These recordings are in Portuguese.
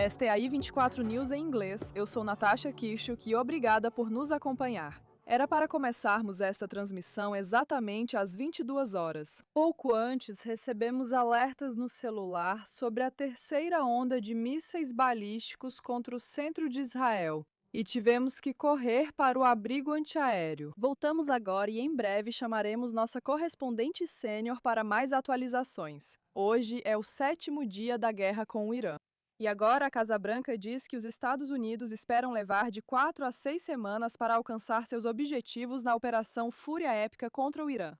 Esta é a I24 News em inglês. Eu sou Natasha Kishuk e obrigada por nos acompanhar. Era para começarmos esta transmissão exatamente às 22 horas. Pouco antes, recebemos alertas no celular sobre a terceira onda de mísseis balísticos contra o centro de Israel. E tivemos que correr para o abrigo antiaéreo. Voltamos agora e em breve chamaremos nossa correspondente sênior para mais atualizações. Hoje é o 7º dia da guerra com o Irã. E agora a Casa Branca diz que os Estados Unidos esperam levar de 4 a 6 semanas para alcançar seus objetivos na Operação Fúria Épica contra o Irã.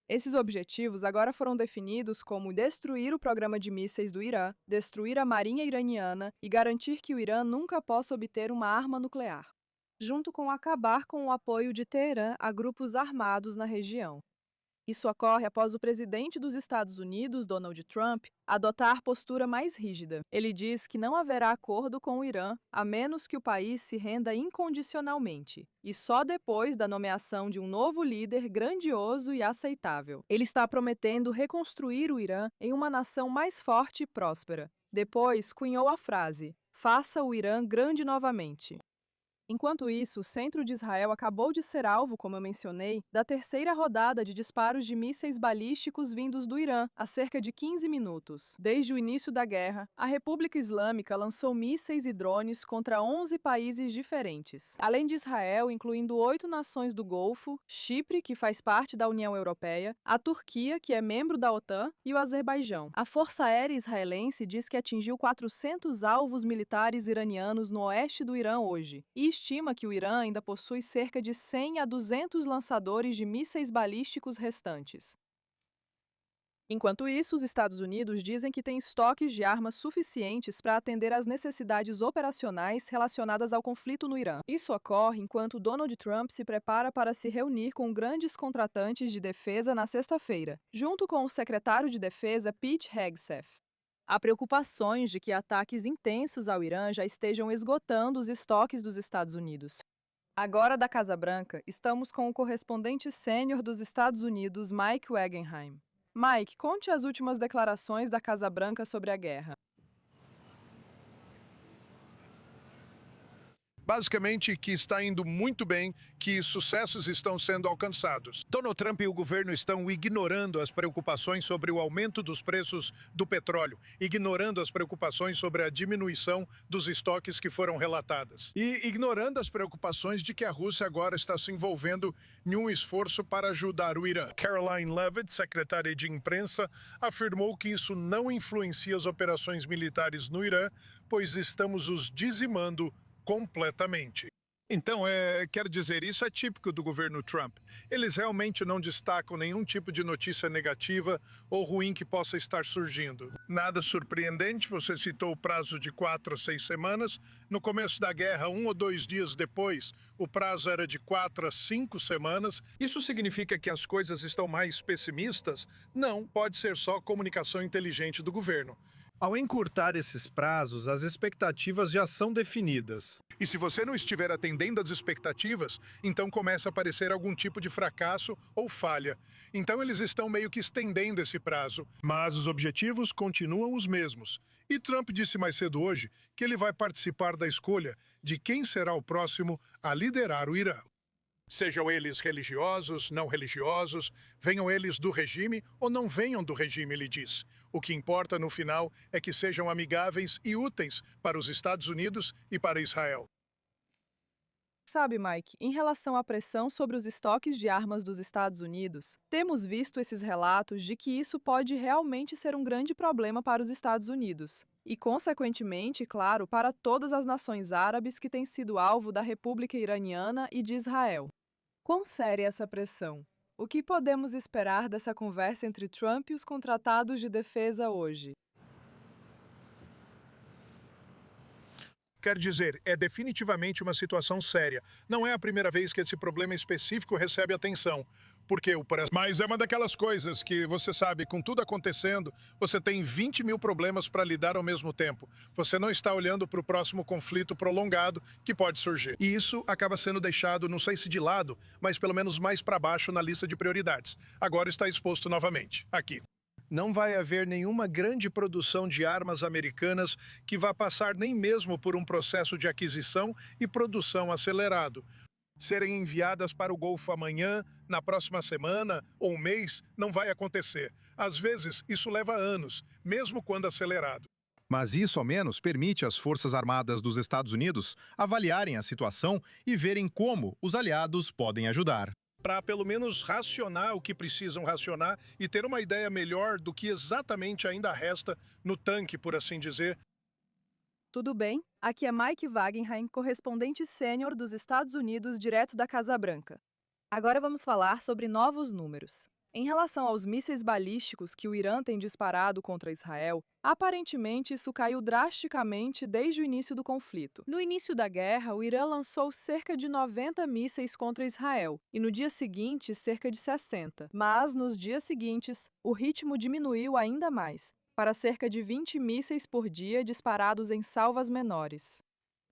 Esses objetivos agora foram definidos como destruir o programa de mísseis do Irã, destruir a marinha iraniana e garantir que o Irã nunca possa obter uma arma nuclear, junto com acabar com o apoio de Teherã a grupos armados na região. Isso ocorre após o presidente dos Estados Unidos, Donald Trump, adotar postura mais rígida. Ele diz que não haverá acordo com o Irã a menos que o país se renda incondicionalmente, e só depois da nomeação de um novo líder grandioso e aceitável. Ele está prometendo reconstruir o Irã em uma nação mais forte e próspera. Depois, cunhou a frase: "Faça o Irã grande novamente". Enquanto isso, o centro de Israel acabou de ser alvo, como eu mencionei, da terceira rodada de disparos de mísseis balísticos vindos do Irã, há cerca de 15 minutos. Desde o início da guerra, a República Islâmica lançou mísseis e drones contra 11 países diferentes. Além de Israel, incluindo 8 nações do Golfo, Chipre, que faz parte da União Europeia, a Turquia, que é membro da OTAN, e o Azerbaijão. A Força Aérea Israelense diz que atingiu 400 alvos militares iranianos no oeste do Irã hoje, e estima que o Irã ainda possui cerca de 100 a 200 lançadores de mísseis balísticos restantes. Enquanto isso, os Estados Unidos dizem que têm estoques de armas suficientes para atender às necessidades operacionais relacionadas ao conflito no Irã. Isso ocorre enquanto Donald Trump se prepara para se reunir com grandes contratantes de defesa na sexta-feira, junto com o secretário de Defesa Pete Hegseth. Há preocupações de que ataques intensos ao Irã já estejam esgotando os estoques dos Estados Unidos. Agora, da Casa Branca, estamos com o correspondente sênior dos Estados Unidos, Mike Wagenheim. Mike, conte as últimas declarações da Casa Branca sobre a guerra. Basicamente, que está indo muito bem, que sucessos estão sendo alcançados. Donald Trump e o governo estão ignorando as preocupações sobre o aumento dos preços do petróleo, ignorando as preocupações sobre a diminuição dos estoques que foram relatadas. E ignorando as preocupações de que a Rússia agora está se envolvendo em um esforço para ajudar o Irã. Caroline Leavitt, secretária de imprensa, afirmou que isso não influencia as operações militares no Irã, pois estamos os dizimando completamente. Então, quer dizer, isso é típico do governo Trump. Eles realmente não destacam nenhum tipo de notícia negativa ou ruim que possa estar surgindo. Nada surpreendente, você citou o prazo de 4 a 6 semanas. No começo da guerra, 1 ou 2 dias depois, o prazo era de 4 a 5 semanas. Isso significa que as coisas estão mais pessimistas? Não, pode ser só comunicação inteligente do governo. Ao encurtar esses prazos, as expectativas já são definidas. E se você não estiver atendendo às expectativas, então começa a aparecer algum tipo de fracasso ou falha. Então eles estão meio que estendendo esse prazo. Mas os objetivos continuam os mesmos. E Trump disse mais cedo hoje que ele vai participar da escolha de quem será o próximo a liderar o Irã. Sejam eles religiosos, não religiosos, venham eles do regime ou não venham do regime, ele diz. O que importa no final é que sejam amigáveis e úteis para os Estados Unidos e para Israel. Sabe, Mike, em relação à pressão sobre os estoques de armas dos Estados Unidos, temos visto esses relatos de que isso pode realmente ser um grande problema para os Estados Unidos. E, consequentemente, claro, para todas as nações árabes que têm sido alvo da República Iraniana e de Israel. Quão séria é essa pressão? O que podemos esperar dessa conversa entre Trump e os contratados de defesa hoje? Quer dizer, é definitivamente uma situação séria. Não é a primeira vez que esse problema específico recebe atenção. Porque Mas é uma daquelas coisas que, você sabe, com tudo acontecendo, você tem 20 mil problemas para lidar ao mesmo tempo. Você não está olhando para o próximo conflito prolongado que pode surgir. E isso acaba sendo deixado, não sei se de lado, mas pelo menos mais para baixo na lista de prioridades. Agora está exposto novamente, aqui. Não vai haver nenhuma grande produção de armas americanas que vá passar nem mesmo por um processo de aquisição e produção acelerado. Serem enviadas para o Golfo amanhã, na próxima semana ou mês, não vai acontecer. Às vezes, isso leva anos, mesmo quando acelerado. Mas isso, ao menos, permite às Forças Armadas dos Estados Unidos avaliarem a situação e verem como os aliados podem ajudar. Para pelo menos racionar o que precisam racionar e ter uma ideia melhor do que exatamente ainda resta no tanque, por assim dizer. Tudo bem? Aqui é Mike Wagenheim, correspondente sênior dos Estados Unidos, direto da Casa Branca. Agora vamos falar sobre novos números. Em relação aos mísseis balísticos que o Irã tem disparado contra Israel, aparentemente isso caiu drasticamente desde o início do conflito. No início da guerra, o Irã lançou cerca de 90 mísseis contra Israel e no dia seguinte cerca de 60. Mas nos dias seguintes, o ritmo diminuiu ainda mais, para cerca de 20 mísseis por dia disparados em salvas menores.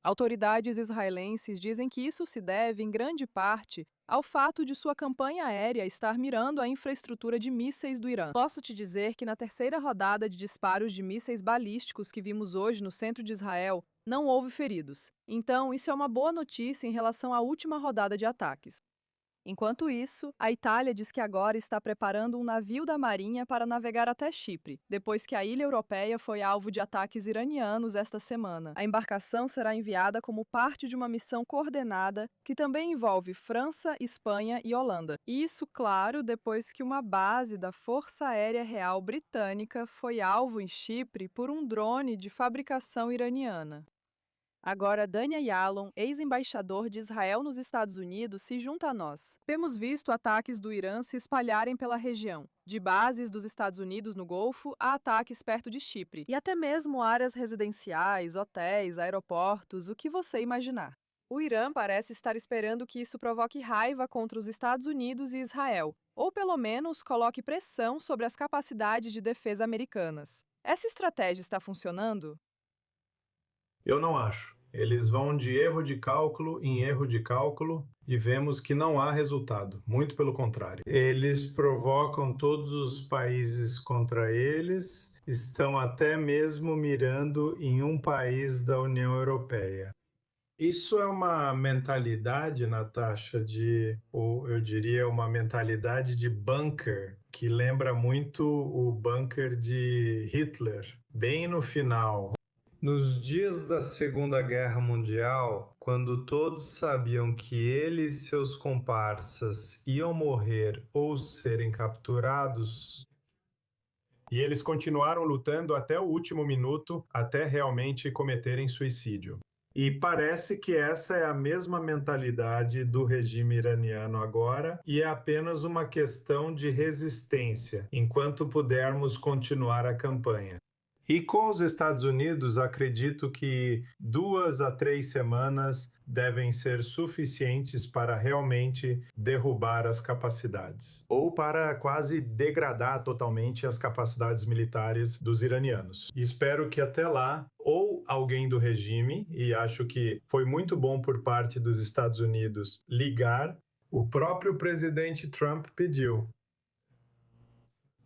Autoridades israelenses dizem que isso se deve, em grande parte, ao fato de sua campanha aérea estar mirando a infraestrutura de mísseis do Irã. Posso te dizer que na terceira rodada de disparos de mísseis balísticos que vimos hoje no centro de Israel, não houve feridos. Então, isso é uma boa notícia em relação à última rodada de ataques. Enquanto isso, a Itália diz que agora está preparando um navio da Marinha para navegar até Chipre, depois que a ilha europeia foi alvo de ataques iranianos esta semana. A embarcação será enviada como parte de uma missão coordenada que também envolve França, Espanha e Holanda. Isso, claro, depois que uma base da Força Aérea Real Britânica foi alvo em Chipre por um drone de fabricação iraniana. Agora, Dania Yalom, ex-embaixador de Israel nos Estados Unidos, se junta a nós. Temos visto ataques do Irã se espalharem pela região, de bases dos Estados Unidos no Golfo a ataques perto de Chipre, e até mesmo áreas residenciais, hotéis, aeroportos, o que você imaginar. O Irã parece estar esperando que isso provoque raiva contra os Estados Unidos e Israel, ou pelo menos coloque pressão sobre as capacidades de defesa americanas. Essa estratégia está funcionando? Eu não acho. Eles vão de erro de cálculo em erro de cálculo e vemos que não há resultado, muito pelo contrário. Eles provocam todos os países contra eles, estão até mesmo mirando em um país da União Europeia. Isso é uma mentalidade, Natasha, ou eu diria uma mentalidade de bunker, que lembra muito o bunker de Hitler, bem no final. Nos dias da Segunda Guerra Mundial, quando todos sabiam que ele e seus comparsas iam morrer ou serem capturados, e eles continuaram lutando até o último minuto, até realmente cometerem suicídio. E parece que essa é a mesma mentalidade do regime iraniano agora, e é apenas uma questão de resistência, enquanto pudermos continuar a campanha. E com os Estados Unidos, acredito que 2 a 3 semanas devem ser suficientes para realmente derrubar as capacidades. Ou para quase degradar totalmente as capacidades militares dos iranianos. E espero que até lá, ou alguém do regime, e acho que foi muito bom por parte dos Estados Unidos ligar, o próprio presidente Trump pediu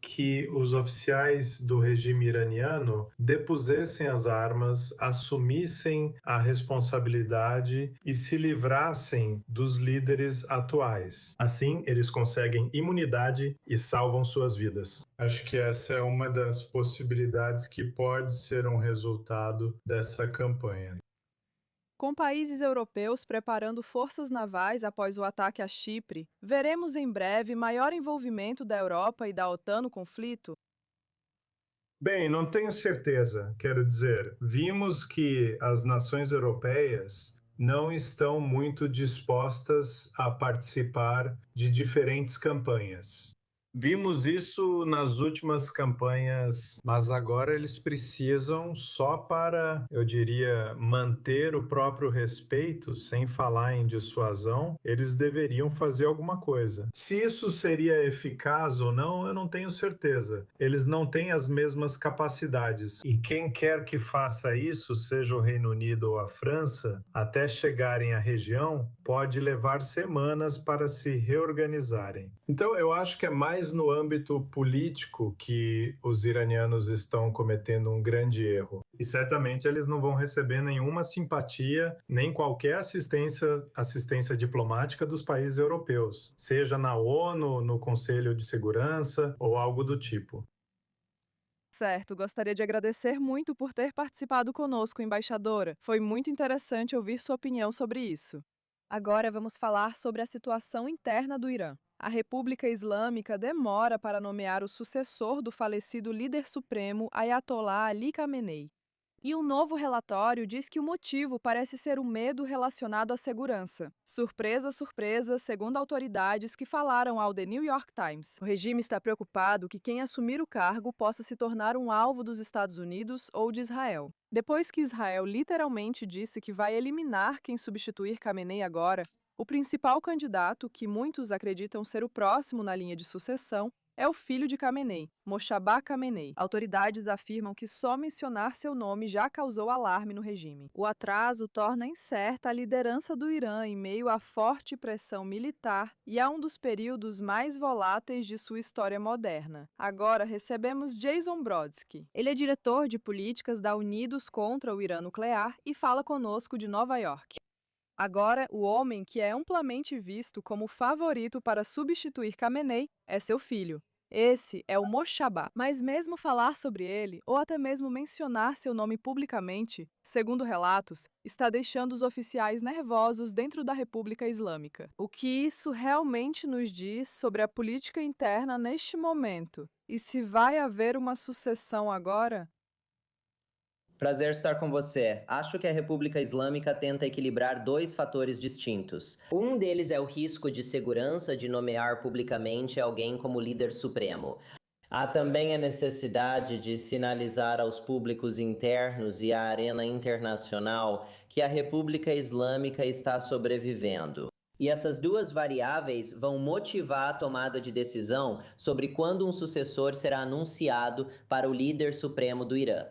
que os oficiais do regime iraniano depusessem as armas, assumissem a responsabilidade e se livrassem dos líderes atuais. Assim, eles conseguem imunidade e salvam suas vidas. Acho que essa é uma das possibilidades que pode ser um resultado dessa campanha. Com países europeus preparando forças navais após o ataque a Chipre, veremos em breve maior envolvimento da Europa e da OTAN no conflito? Bem, não tenho certeza. Quero dizer, vimos que as nações europeias não estão muito dispostas a participar de diferentes campanhas. Vimos isso nas últimas campanhas, mas agora eles precisam, só para, eu diria, manter o próprio respeito, sem falar em dissuasão, eles deveriam fazer alguma coisa. Se isso seria eficaz ou não, eu não tenho certeza. Eles não têm as mesmas capacidades. E quem quer que faça isso, seja o Reino Unido ou a França, até chegarem à região, pode levar semanas para se reorganizarem. Então, eu acho que é mais mais no âmbito político que os iranianos estão cometendo um grande erro. E certamente eles não vão receber nenhuma simpatia, nem qualquer assistência diplomática dos países europeus, seja na ONU, no Conselho de Segurança ou algo do tipo. Certo, gostaria de agradecer muito por ter participado conosco, embaixadora. Foi muito interessante ouvir sua opinião sobre isso. Agora vamos falar sobre a situação interna do Irã. A República Islâmica demora para nomear o sucessor do falecido líder supremo Ayatollah Ali Khamenei. E um novo relatório diz que o motivo parece ser o medo relacionado à segurança. Surpresa, surpresa, segundo autoridades que falaram ao The New York Times. O regime está preocupado que quem assumir o cargo possa se tornar um alvo dos Estados Unidos ou de Israel. Depois que Israel literalmente disse que vai eliminar quem substituir Khamenei agora, o principal candidato, que muitos acreditam ser o próximo na linha de sucessão, é o filho de Khamenei, Mojtaba Khamenei. Autoridades afirmam que só mencionar seu nome já causou alarme no regime. O atraso torna incerta a liderança do Irã em meio à forte pressão militar e a um dos períodos mais voláteis de sua história moderna. Agora recebemos Jason Brodsky. Ele é diretor de políticas da Unidos contra o Irã Nuclear e fala conosco de Nova York. Agora, o homem que é amplamente visto como favorito para substituir Khamenei é seu filho. Esse é o Mojtaba. Mas mesmo falar sobre ele, ou até mesmo mencionar seu nome publicamente, segundo relatos, está deixando os oficiais nervosos dentro da República Islâmica. O que isso realmente nos diz sobre a política interna neste momento? E se vai haver uma sucessão agora? Prazer estar com você. Acho que a República Islâmica tenta equilibrar dois fatores distintos. Um deles é o risco de segurança de nomear publicamente alguém como líder supremo. Há também a necessidade de sinalizar aos públicos internos e à arena internacional que a República Islâmica está sobrevivendo. E essas duas variáveis vão motivar a tomada de decisão sobre quando um sucessor será anunciado para o líder supremo do Irã.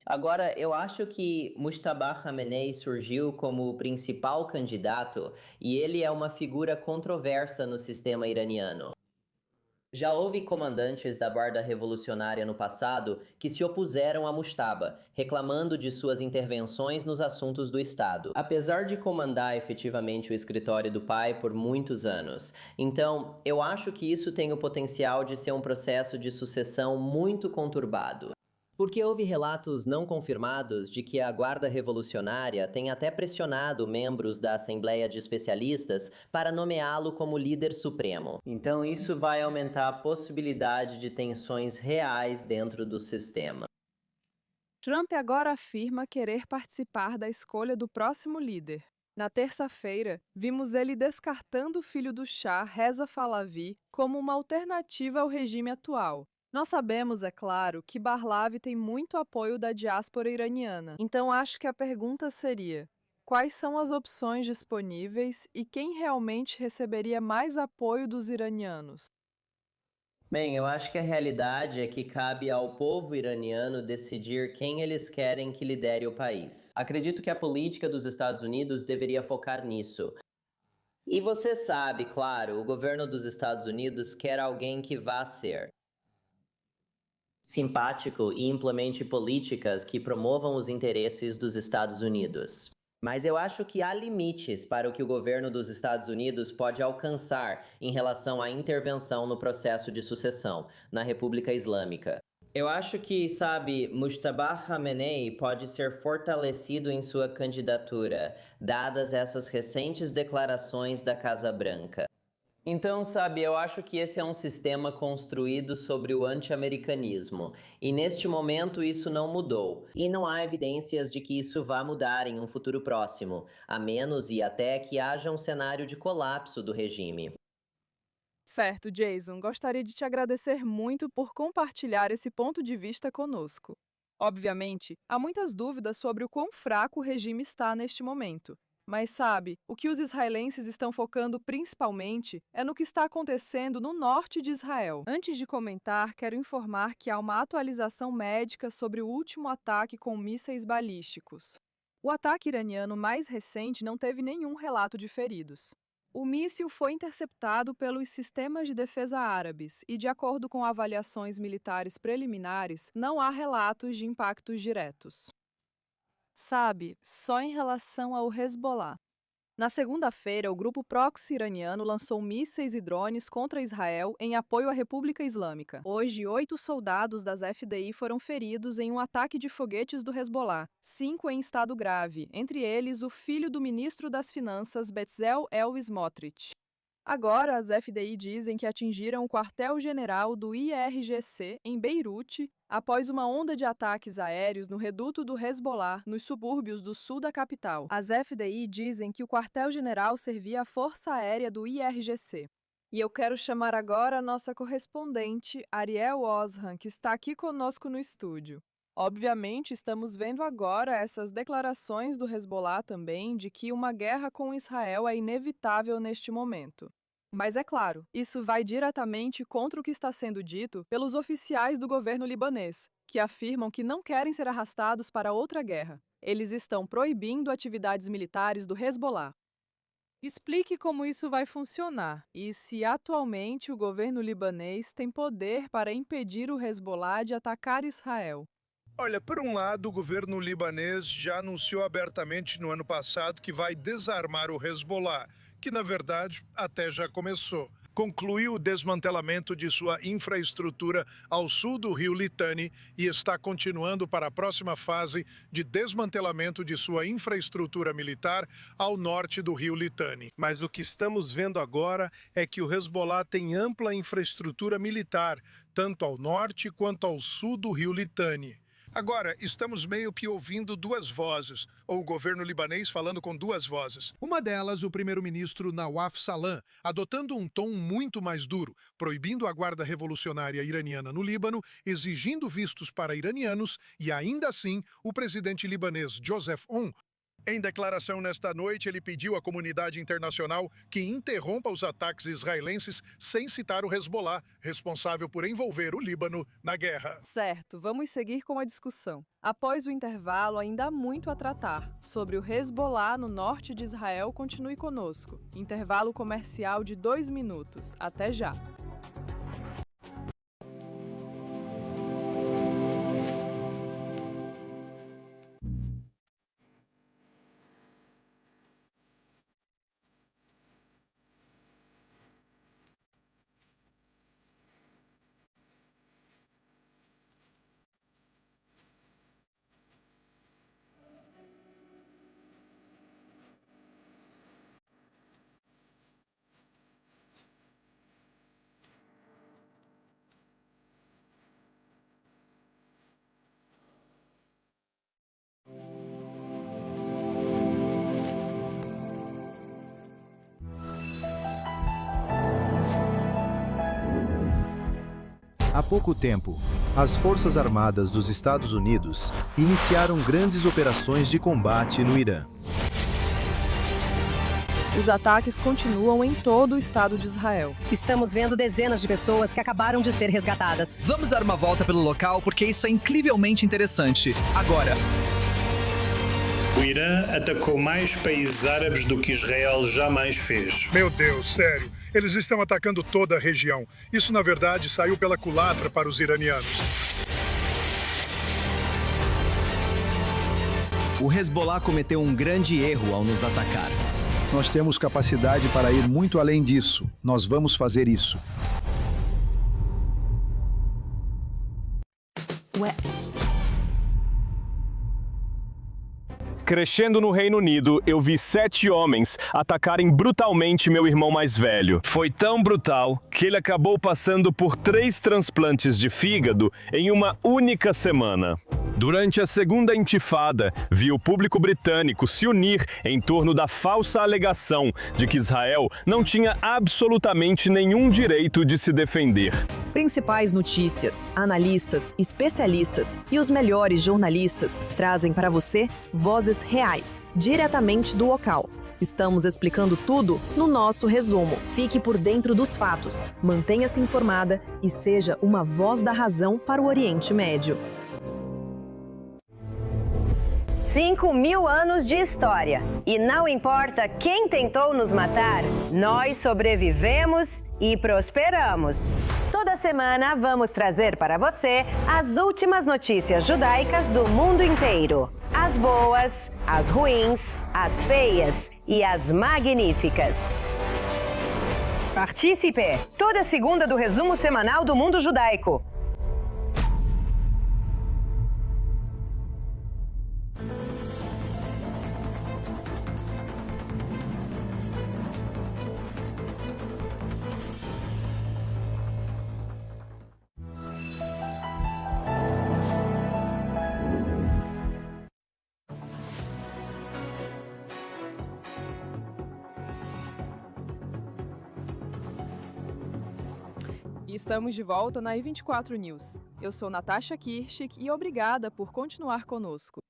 Agora, eu acho que Mojtaba Khamenei surgiu como o principal candidato e ele é uma figura controversa no sistema iraniano. Já houve comandantes da Guarda Revolucionária no passado que se opuseram a Mojtaba, reclamando de suas intervenções nos assuntos do Estado, apesar de comandar efetivamente o escritório do pai por muitos anos. Então, eu acho que isso tem o potencial de ser um processo de sucessão muito conturbado. Porque houve relatos não confirmados de que a Guarda Revolucionária tem até pressionado membros da Assembleia de Especialistas para nomeá-lo como líder supremo. Então isso vai aumentar a possibilidade de tensões reais dentro do sistema. Trump agora afirma querer participar da escolha do próximo líder. Na terça-feira, vimos ele descartando o filho do Shah, Reza Pahlavi, como uma alternativa ao regime atual. Nós sabemos, é claro, que Pahlavi tem muito apoio da diáspora iraniana. Então acho que a pergunta seria: quais são as opções disponíveis e quem realmente receberia mais apoio dos iranianos? Bem, eu acho que a realidade é que cabe ao povo iraniano decidir quem eles querem que lidere o país. Acredito que a política dos Estados Unidos deveria focar nisso. E você sabe, claro, o governo dos Estados Unidos quer alguém que vá ser simpático e implemente políticas que promovam os interesses dos Estados Unidos. Mas eu acho que há limites para o que o governo dos Estados Unidos pode alcançar em relação à intervenção no processo de sucessão na República Islâmica. Eu acho que, Mojtaba Khamenei pode ser fortalecido em sua candidatura, dadas essas recentes declarações da Casa Branca. Então, eu acho que esse é um sistema construído sobre o anti-americanismo, e neste momento isso não mudou. E não há evidências de que isso vá mudar em um futuro próximo, a menos e até que haja um cenário de colapso do regime. Certo, Jason, gostaria de te agradecer muito por compartilhar esse ponto de vista conosco. Obviamente, há muitas dúvidas sobre o quão fraco o regime está neste momento. Mas o que os israelenses estão focando principalmente é no que está acontecendo no norte de Israel. Antes de comentar, quero informar que há uma atualização médica sobre o último ataque com mísseis balísticos. O ataque iraniano mais recente não teve nenhum relato de feridos. O míssil foi interceptado pelos sistemas de defesa árabes e, de acordo com avaliações militares preliminares, não há relatos de impactos diretos. Sabe, só em relação ao Hezbollah. Na segunda-feira, o grupo proxy iraniano lançou mísseis e drones contra Israel em apoio à República Islâmica. Hoje, 8 soldados das FDI foram feridos em um ataque de foguetes do Hezbollah, 5 em estado grave, entre eles o filho do ministro das Finanças, Bezalel Smotrich. Agora, as FDI dizem que atingiram o quartel-general do IRGC em Beirute após uma onda de ataques aéreos no reduto do Hezbollah, nos subúrbios do sul da capital. As FDI dizem que o quartel-general servia à Força Aérea do IRGC. E eu quero chamar agora a nossa correspondente, Ariel Osran, que está aqui conosco no estúdio. Obviamente, estamos vendo agora essas declarações do Hezbollah também de que uma guerra com Israel é inevitável neste momento. Mas é claro, isso vai diretamente contra o que está sendo dito pelos oficiais do governo libanês, que afirmam que não querem ser arrastados para outra guerra. Eles estão proibindo atividades militares do Hezbollah. Explique como isso vai funcionar e se atualmente o governo libanês tem poder para impedir o Hezbollah de atacar Israel. Olha, por um lado, o governo libanês já anunciou abertamente no ano passado que vai desarmar o Hezbollah, que na verdade até já começou. Concluiu o desmantelamento de sua infraestrutura ao sul do rio Litani e está continuando para a próxima fase de desmantelamento de sua infraestrutura militar ao norte do rio Litani. Mas o que estamos vendo agora é que o Hezbollah tem ampla infraestrutura militar, tanto ao norte quanto ao sul do rio Litani. Agora, estamos meio que ouvindo duas vozes, ou o governo libanês falando com duas vozes. Uma delas, o primeiro-ministro Nawaf Salam, adotando um tom muito mais duro, proibindo a Guarda Revolucionária Iraniana no Líbano, exigindo vistos para iranianos e, ainda assim, o presidente libanês Joseph Aoun. Em declaração nesta noite, ele pediu à comunidade internacional que interrompa os ataques israelenses sem citar o Hezbollah, responsável por envolver o Líbano na guerra. Certo, vamos seguir com a discussão. Após o intervalo, ainda há muito a tratar. Sobre o Hezbollah no norte de Israel, continue conosco. Intervalo comercial de 2 minutos. Até já! Há pouco tempo, as Forças Armadas dos Estados Unidos iniciaram grandes operações de combate no Irã. Os ataques continuam em todo o estado de Israel. Estamos vendo dezenas de pessoas que acabaram de ser resgatadas. Vamos dar uma volta pelo local porque isso é incrivelmente interessante. Agora. O Irã atacou mais países árabes do que Israel jamais fez. Meu Deus, sério. Eles estão atacando toda a região. Isso, na verdade, saiu pela culatra para os iranianos. O Hezbollah cometeu um grande erro ao nos atacar. Nós temos capacidade para ir muito além disso. Nós vamos fazer isso. Crescendo no Reino Unido, eu vi 7 homens atacarem brutalmente meu irmão mais velho. Foi tão brutal que ele acabou passando por 3 transplantes de fígado em uma única semana. Durante a segunda intifada, vi o público britânico se unir em torno da falsa alegação de que Israel não tinha absolutamente nenhum direito de se defender. Principais notícias, analistas, especialistas e os melhores jornalistas trazem para você vozes reais, diretamente do local. Estamos explicando tudo no nosso resumo. Fique por dentro dos fatos, mantenha-se informada e seja uma voz da razão para o Oriente Médio. 5.000 anos de história. E não importa quem tentou nos matar, nós sobrevivemos e prosperamos. Toda semana vamos trazer para você as últimas notícias judaicas do mundo inteiro. As boas, as ruins, as feias e as magníficas. Participe! Toda segunda do resumo semanal do mundo judaico. Estamos de volta na I24 News. Eu sou Natasha Kirschig e obrigada por continuar conosco.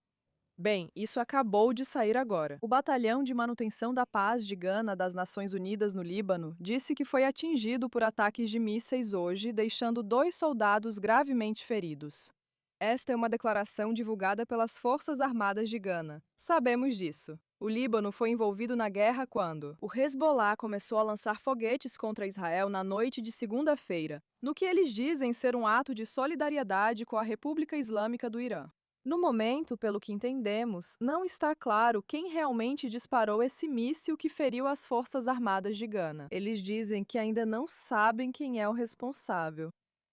Bem, isso acabou de sair agora. O Batalhão de Manutenção da Paz de Gana das Nações Unidas no Líbano disse que foi atingido por ataques de mísseis hoje, deixando 2 soldados gravemente feridos. Esta é uma declaração divulgada pelas Forças Armadas de Gana. Sabemos disso. O Líbano foi envolvido na guerra quando o Hezbollah começou a lançar foguetes contra Israel na noite de segunda-feira, no que eles dizem ser um ato de solidariedade com a República Islâmica do Irã. No momento, pelo que entendemos, não está claro quem realmente disparou esse míssil que feriu as Forças Armadas de Gana. Eles dizem que ainda não sabem quem é o responsável.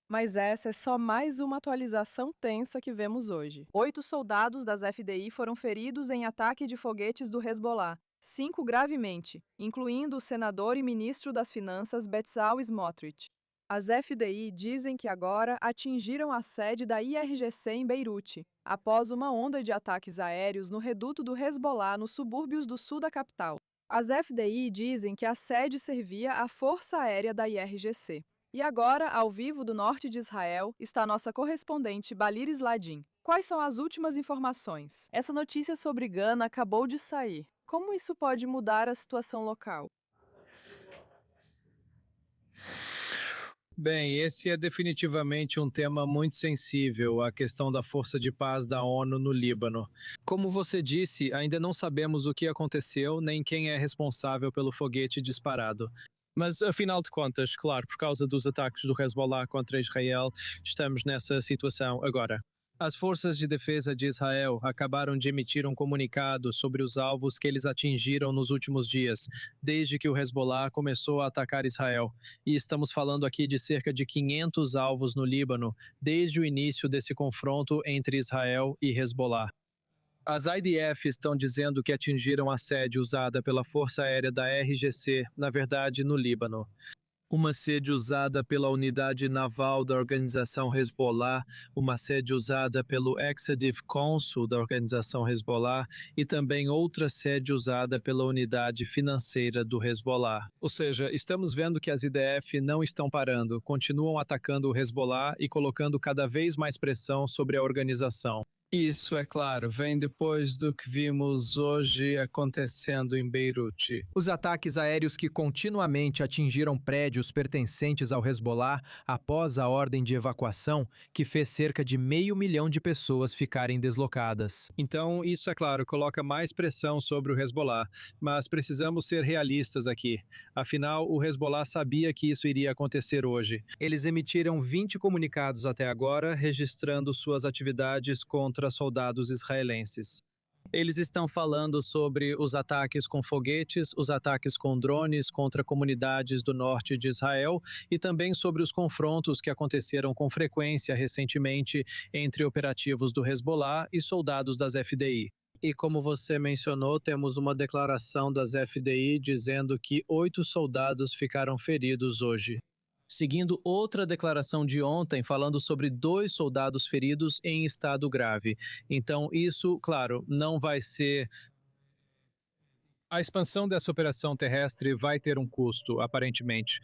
Mas essa é só mais uma atualização tensa que vemos hoje. 8 soldados das FDI foram feridos em ataque de foguetes do Hezbollah, 5 gravemente, incluindo o senador e ministro das Finanças Bezalel Smotrich. As FDI dizem que agora atingiram a sede da IRGC em Beirute, após uma onda de ataques aéreos no reduto do Hezbollah nos subúrbios do sul da capital. As FDI dizem que a sede servia à Força Aérea da IRGC. E agora, ao vivo do norte de Israel, está nossa correspondente Balir Sladin. Quais são as últimas informações? Essa notícia sobre Gana acabou de sair. Como isso pode mudar a situação local? Bem, esse é definitivamente um tema muito sensível, a questão da Força de Paz da ONU no Líbano. Como você disse, ainda não sabemos o que aconteceu nem quem é responsável pelo foguete disparado. Mas, afinal de contas, claro, por causa dos ataques do Hezbollah contra Israel, estamos nessa situação agora. As forças de defesa de Israel acabaram de emitir um comunicado sobre os alvos que eles atingiram nos últimos dias, desde que o Hezbollah começou a atacar Israel. E estamos falando aqui de cerca de 500 alvos no Líbano, desde o início desse confronto entre Israel e Hezbollah. As IDF estão dizendo que atingiram a sede usada pela Força Aérea da RGC, na verdade, no Líbano. Uma sede usada pela unidade naval da organização Hezbollah, uma sede usada pelo Executive Council da organização Hezbollah e também outra sede usada pela unidade financeira do Hezbollah. Ou seja, estamos vendo que as IDF não estão parando, continuam atacando o Hezbollah e colocando cada vez mais pressão sobre a organização. Isso, é claro, vem depois do que vimos hoje acontecendo em Beirute. Os ataques aéreos que continuamente atingiram prédios pertencentes ao Hezbollah após a ordem de evacuação, que fez cerca de 500 mil de pessoas ficarem deslocadas. Então, isso, é claro, coloca mais pressão sobre o Hezbollah, mas precisamos ser realistas aqui. Afinal, o Hezbollah sabia que isso iria acontecer hoje. Eles emitiram 20 comunicados até agora, registrando suas atividades contra soldados israelenses. Eles estão falando sobre os ataques com foguetes, os ataques com drones contra comunidades do norte de Israel e também sobre os confrontos que aconteceram com frequência recentemente entre operativos do Hezbollah e soldados das FDI. E como você mencionou, temos uma declaração das FDI dizendo que 8 soldados ficaram feridos hoje. Seguindo outra declaração de ontem falando sobre 2 soldados feridos em estado grave. Então isso, claro, não vai ser... A expansão dessa operação terrestre vai ter um custo, aparentemente.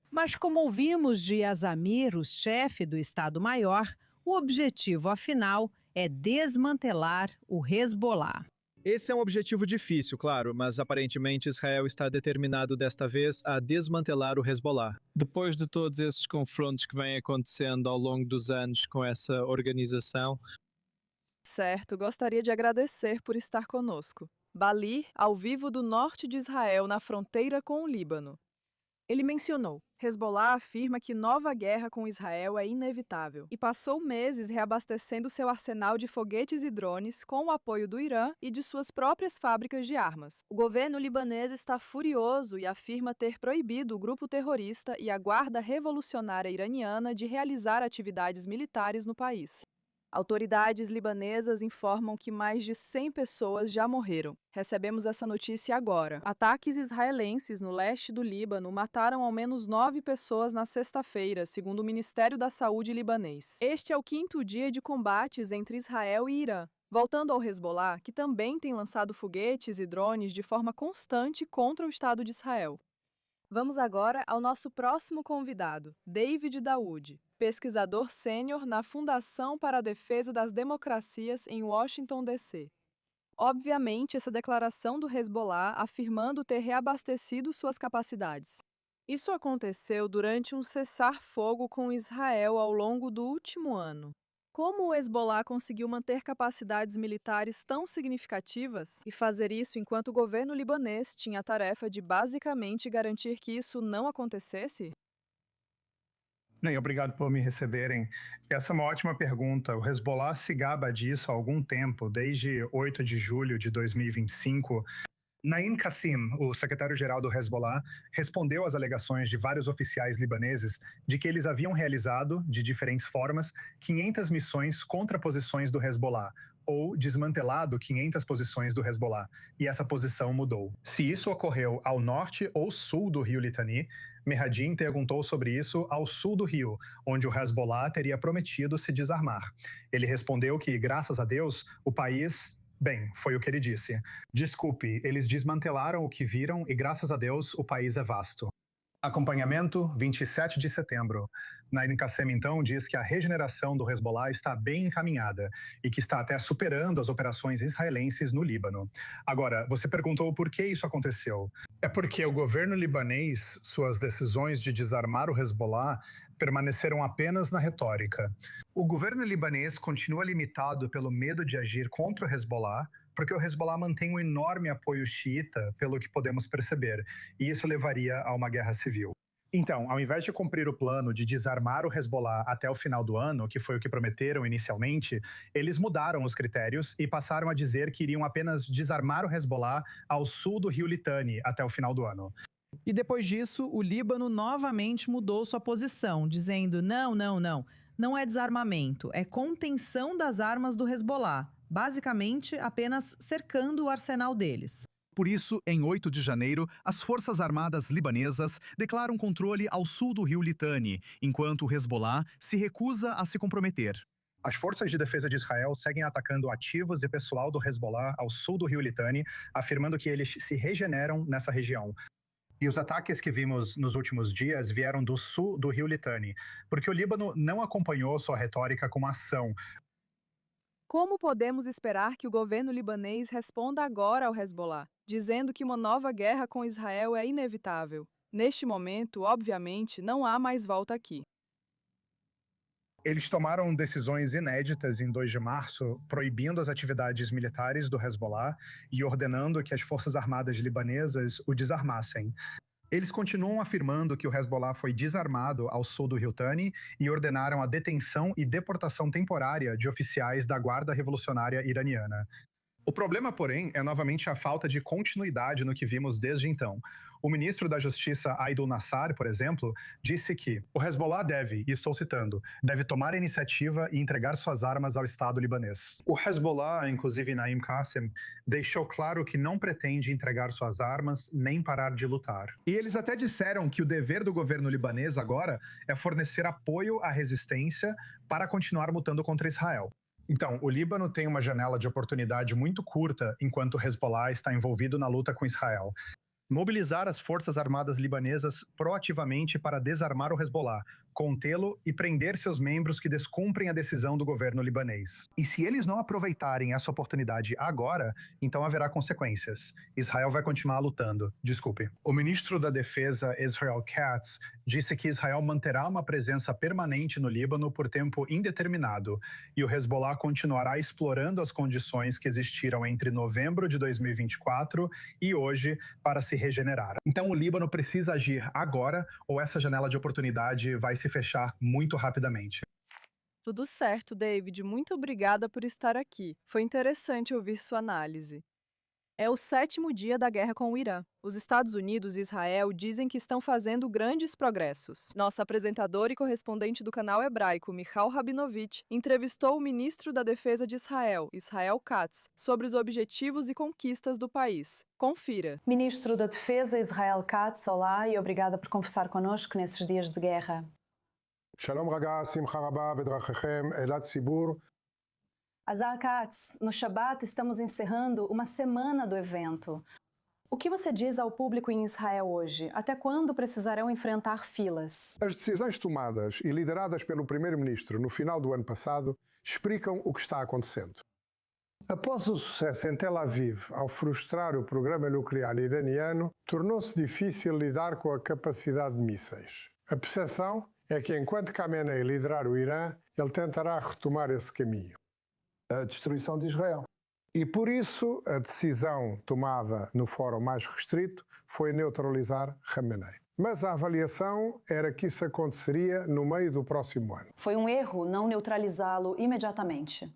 Mas como ouvimos de Azamir, o chefe do Estado-Maior, o objetivo, afinal, é desmantelar o Hezbollah. Esse é um objetivo difícil, claro, mas aparentemente Israel está determinado desta vez a desmantelar o Hezbollah. Depois de todos esses confrontos que vêm acontecendo ao longo dos anos com essa organização... certo, gostaria de agradecer por estar conosco. Balir, ao vivo do norte de Israel, na fronteira com o Líbano. Ele mencionou: Hezbollah afirma que nova guerra com Israel é inevitável e passou meses reabastecendo seu arsenal de foguetes e drones com o apoio do Irã e de suas próprias fábricas de armas. O governo libanês está furioso e afirma ter proibido o grupo terrorista e a Guarda Revolucionária Iraniana de realizar atividades militares no país. Autoridades libanesas informam que mais de 100 pessoas já morreram. Recebemos essa notícia agora. Ataques israelenses no leste do Líbano mataram ao menos 9 pessoas na sexta-feira, segundo o Ministério da Saúde libanês. Este é o 5º dia de combates entre Israel e Irã. Voltando ao Hezbollah, que também tem lançado foguetes e drones de forma constante contra o Estado de Israel. Vamos agora ao nosso próximo convidado, David Daoud, pesquisador sênior na Fundação para a Defesa das Democracias em Washington, D.C. Obviamente, essa declaração do Hezbollah afirmando ter reabastecido suas capacidades. Isso aconteceu durante um cessar-fogo com Israel ao longo do último ano. Como o Hezbollah conseguiu manter capacidades militares tão significativas e fazer isso enquanto o governo libanês tinha a tarefa de basicamente garantir que isso não acontecesse? Bem, obrigado por me receberem. Essa é uma ótima pergunta. O Hezbollah se gaba disso há algum tempo, desde 8 de julho de 2025. Naim Qassim, o secretário-geral do Hezbollah, respondeu às alegações de vários oficiais libaneses de que eles haviam realizado, de diferentes formas, 500 missões contra posições do Hezbollah, ou desmantelado 500 posições do Hezbollah, e essa posição mudou. Se isso ocorreu ao norte ou sul do rio Litani, Mehadin perguntou sobre isso ao sul do rio, onde o Hezbollah teria prometido se desarmar. Ele respondeu que, graças a Deus, o país... Bem, foi o que ele disse. Desculpe, eles desmantelaram o que viram e, graças a Deus, o país é vasto. Acompanhamento, 27 de setembro. Naim Qassim, então, diz que a regeneração do Hezbollah está bem encaminhada e que está até superando as operações israelenses no Líbano. Agora, você perguntou por que isso aconteceu. É porque o governo libanês, suas decisões de desarmar o Hezbollah, permaneceram apenas na retórica. O governo libanês continua limitado pelo medo de agir contra o Hezbollah, porque o Hezbollah mantém um enorme apoio xiita, pelo que podemos perceber, e isso levaria a uma guerra civil. Então, ao invés de cumprir o plano de desarmar o Hezbollah até o final do ano, que foi o que prometeram inicialmente, eles mudaram os critérios e passaram a dizer que iriam apenas desarmar o Hezbollah ao sul do rio Litani até o final do ano. E depois disso, o Líbano novamente mudou sua posição, dizendo não é desarmamento, é contenção das armas do Hezbollah, basicamente apenas cercando o arsenal deles. Por isso, em 8 de janeiro, as Forças Armadas libanesas declaram controle ao sul do rio Litani, enquanto o Hezbollah se recusa a se comprometer. As forças de defesa de Israel seguem atacando ativos e pessoal do Hezbollah ao sul do rio Litani, afirmando que eles se regeneram nessa região. E os ataques que vimos nos últimos dias vieram do sul do rio Litani, porque o Líbano não acompanhou sua retórica com ação. Como podemos esperar que o governo libanês responda agora ao Hezbollah, dizendo que uma nova guerra com Israel é inevitável? Neste momento, obviamente, não há mais volta aqui. Eles tomaram decisões inéditas em 2 de março, proibindo as atividades militares do Hezbollah e ordenando que as forças armadas libanesas o desarmassem. Eles continuam afirmando que o Hezbollah foi desarmado ao sul do rio Litani e ordenaram a detenção e deportação temporária de oficiais da Guarda Revolucionária Iraniana. O problema, porém, é novamente a falta de continuidade no que vimos desde então. O ministro da Justiça, Aidul Nassar, por exemplo, disse que o Hezbollah deve, e estou citando, deve tomar a iniciativa e entregar suas armas ao Estado libanês. O Hezbollah, inclusive Naim Qassim, deixou claro que não pretende entregar suas armas nem parar de lutar. E eles até disseram que o dever do governo libanês agora é fornecer apoio à resistência para continuar lutando contra Israel. Então, o Líbano tem uma janela de oportunidade muito curta enquanto o Hezbollah está envolvido na luta com Israel. Mobilizar as forças armadas libanesas proativamente para desarmar o Hezbollah, contê-lo e prender seus membros que descumprem a decisão do governo libanês. E se eles não aproveitarem essa oportunidade agora, então haverá consequências. Israel vai continuar lutando. Desculpe. O ministro da Defesa, Israel Katz, disse que Israel manterá uma presença permanente no Líbano por tempo indeterminado e o Hezbollah continuará explorando as condições que existiram entre novembro de 2024 e hoje para se regenerar. Então o Líbano precisa agir agora ou essa janela de oportunidade vai se fechar muito rapidamente. Tudo certo, David. Muito obrigada por estar aqui. Foi interessante ouvir sua análise. É o 7º dia da guerra com o Irã. Os Estados Unidos e Israel dizem que estão fazendo grandes progressos. Nossa apresentadora e correspondente do canal hebraico, Michal Rabinovich, entrevistou o ministro da Defesa de Israel, Israel Katz, sobre os objetivos e conquistas do país. Confira. Ministro da Defesa, Israel Katz, olá e obrigada por conversar conosco nesses dias de guerra. Shalom Raga, Simcha Rabba, Vedrachechem, Elat Tzibur. Azar Katz, no Shabat estamos encerrando uma semana do evento. O que você diz ao público em Israel hoje? Até quando precisarão enfrentar filas? As decisões tomadas e lideradas pelo primeiro-ministro no final do ano passado explicam o que está acontecendo. Após o sucesso em Tel Aviv ao frustrar o programa nuclear iraniano, tornou-se difícil lidar com a capacidade de mísseis. A percepção é que enquanto Khamenei liderar o Irã, ele tentará retomar esse caminho. A destruição de Israel. E por isso a decisão tomada no fórum mais restrito foi neutralizar Khamenei. Mas a avaliação era que isso aconteceria no meio do próximo ano. Foi um erro não neutralizá-lo imediatamente.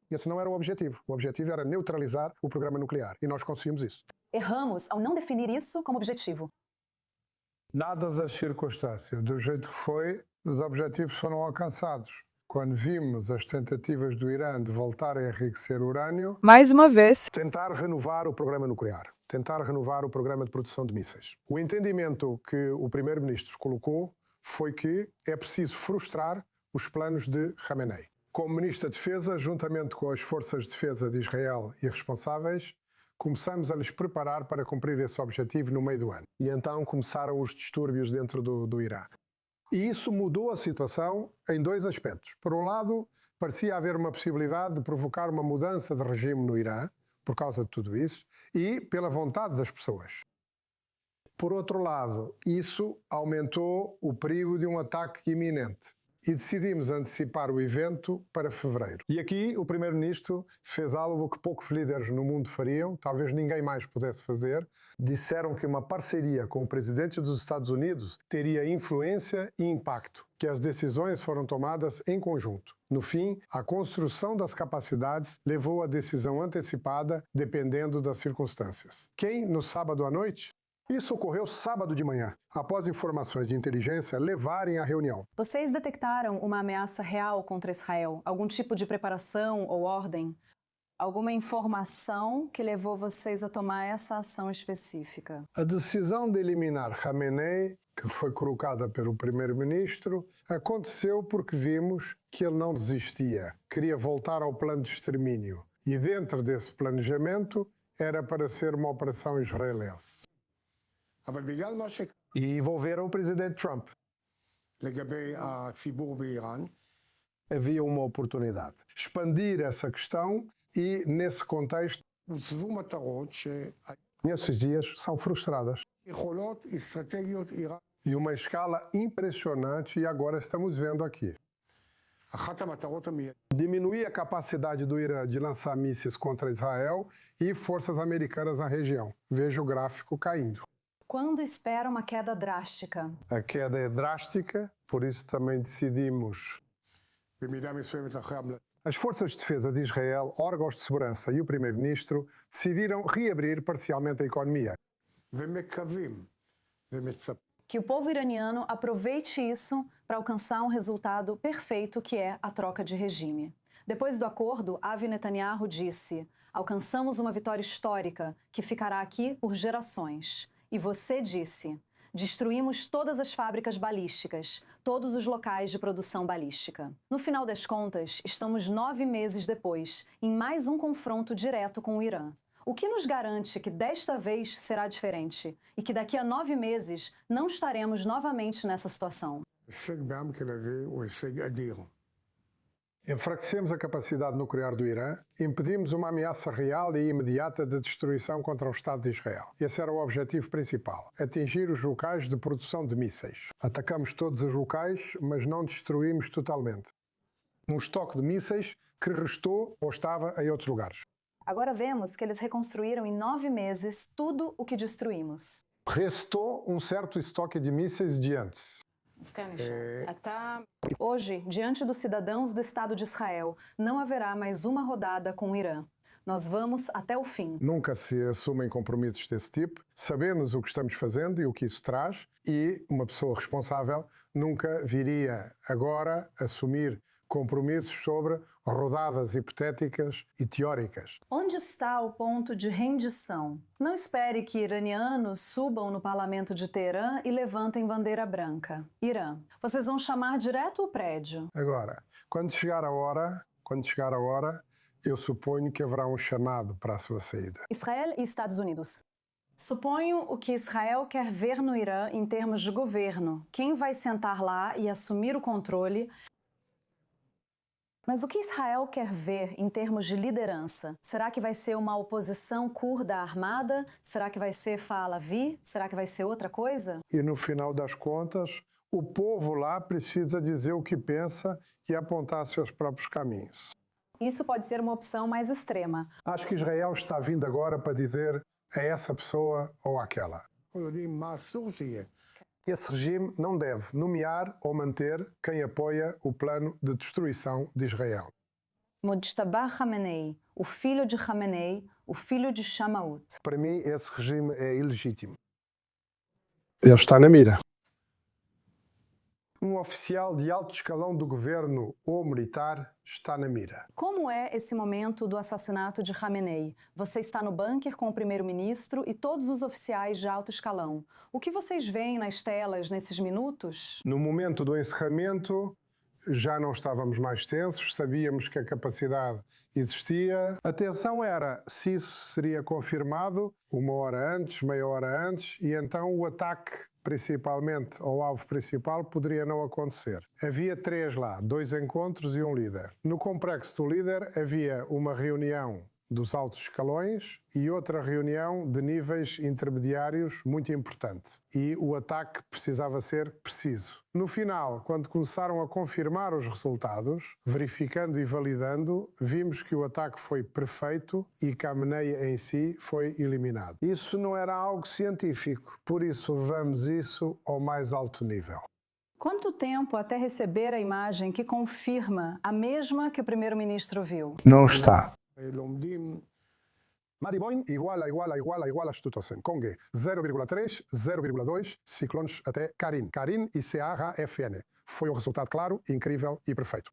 Esse não era o objetivo. O objetivo era neutralizar o programa nuclear. E nós conseguimos isso. Erramos ao não definir isso como objetivo. Nada das circunstâncias. Do jeito que foi, os objetivos foram alcançados. Quando vimos as tentativas do Irã de voltar a enriquecer urânio... Mais uma vez... Tentar renovar o programa nuclear. Tentar renovar o programa de produção de mísseis. O entendimento que o primeiro-ministro colocou foi que é preciso frustrar os planos de Khamenei. Como ministro da Defesa, juntamente com as forças de defesa de Israel e responsáveis, começamos a lhes preparar para cumprir esse objetivo no meio do ano. E então começaram os distúrbios dentro do Irã. E isso mudou a situação em dois aspectos. Por um lado, parecia haver uma possibilidade de provocar uma mudança de regime no Irã, por causa de tudo isso, e pela vontade das pessoas. Por outro lado, isso aumentou o perigo de um ataque iminente. E decidimos antecipar o evento para fevereiro. E aqui o primeiro-ministro fez algo que poucos líderes no mundo fariam, talvez ninguém mais pudesse fazer. Disseram que uma parceria com o presidente dos Estados Unidos teria influência e impacto, que as decisões foram tomadas em conjunto. No fim, a construção das capacidades levou à decisão antecipada, dependendo das circunstâncias. Quem, no sábado à noite? Isso ocorreu sábado de manhã, após informações de inteligência levarem à reunião. Vocês detectaram uma ameaça real contra Israel? Algum tipo de preparação ou ordem? Alguma informação que levou vocês a tomar essa ação específica? A decisão de eliminar Khamenei, que foi colocada pelo primeiro-ministro, aconteceu porque vimos que ele não desistia. Queria voltar ao plano de extermínio. E dentro desse planejamento era para ser uma operação israelense. E envolveram o presidente Trump. Havia uma oportunidade. Expandir essa questão e, nesse contexto, nesses dias, são frustradas. E uma escala impressionante, e agora estamos vendo aqui. Diminuir a capacidade do Irã de lançar mísseis contra Israel e forças americanas na região. Veja o gráfico caindo. Quando espera uma queda drástica? A queda é drástica, por isso também decidimos. As forças de defesa de Israel, órgãos de segurança e o primeiro-ministro decidiram reabrir parcialmente a economia. Que o povo iraniano aproveite isso para alcançar um resultado perfeito, que é a troca de regime. Depois do acordo, Avi Netanyahu disse: alcançamos uma vitória histórica que ficará aqui por gerações. E você disse: destruímos todas as fábricas balísticas, todos os locais de produção balística. No final das contas, estamos 9 meses depois, em mais um confronto direto com o Irã. O que nos garante que desta vez será diferente e que daqui a 9 meses não estaremos novamente nessa situação? Enfraquecemos a capacidade nuclear do Irã, impedimos uma ameaça real e imediata de destruição contra o Estado de Israel. Esse era o objetivo principal, atingir os locais de produção de mísseis. Atacamos todos os locais, mas não destruímos totalmente. Um estoque de mísseis que restou ou estava em outros lugares. Agora vemos que eles reconstruíram em 9 meses tudo o que destruímos. Restou um certo estoque de mísseis de antes. Hoje, diante dos cidadãos do Estado de Israel, não haverá mais uma rodada com o Irã. Nós vamos até o fim. Nunca se assumem compromissos desse tipo. Sabemos o que estamos fazendo e o que isso traz, e uma pessoa responsável nunca viria agora assumir compromissos sobre rodadas hipotéticas e teóricas. Onde está o ponto de rendição? Não espere que iranianos subam no parlamento de Teherã e levantem bandeira branca. Irã, vocês vão chamar direto o prédio. Agora, quando chegar a hora, eu suponho que haverá um chamado para a sua saída. Israel e Estados Unidos. Suponho o que Israel quer ver no Irã em termos de governo. Quem vai sentar lá e assumir o controle? Mas o que Israel quer ver em termos de liderança? Será que vai ser uma oposição curda armada? Será que vai ser Pahlavi? Será que vai ser outra coisa? E no final das contas, o povo lá precisa dizer o que pensa e apontar seus próprios caminhos. Isso pode ser uma opção mais extrema. Acho que Israel está vindo agora para dizer a essa pessoa ou àquela. Esse regime não deve nomear ou manter quem apoia o plano de destruição de Israel. Mojtaba Khamenei, o filho de Khamenei, o filho de Shamaut. Para mim, esse regime é ilegítimo. Ele está na mira. Um oficial de alto escalão do governo ou militar está na mira. Como é esse momento do assassinato de Khamenei? Você está no bunker com o primeiro-ministro e todos os oficiais de alto escalão. O que vocês veem nas telas nesses minutos? No momento do encerramento, já não estávamos mais tensos, sabíamos que a capacidade existia. A tensão era se isso seria confirmado 1 hora antes, meia hora antes, e então o ataque, principalmente ao alvo principal, poderia não acontecer. Havia 3 lá, 2 encontros e um líder. No complexo do líder havia uma reunião dos altos escalões e outra reunião de níveis intermediários muito importante. E o ataque precisava ser preciso. No final, quando começaram a confirmar os resultados, verificando e validando, vimos que o ataque foi perfeito e Khamenei em si foi eliminado. Isso não era algo científico, por isso levamos isso ao mais alto nível. Quanto tempo até receber a imagem que confirma a mesma que o primeiro-ministro viu? Não está. Mariboin igual a Stutosen. Congue 0,3, 0,2 ciclones até Karin. Karin e CAHFN. Foi um resultado claro, incrível e perfeito.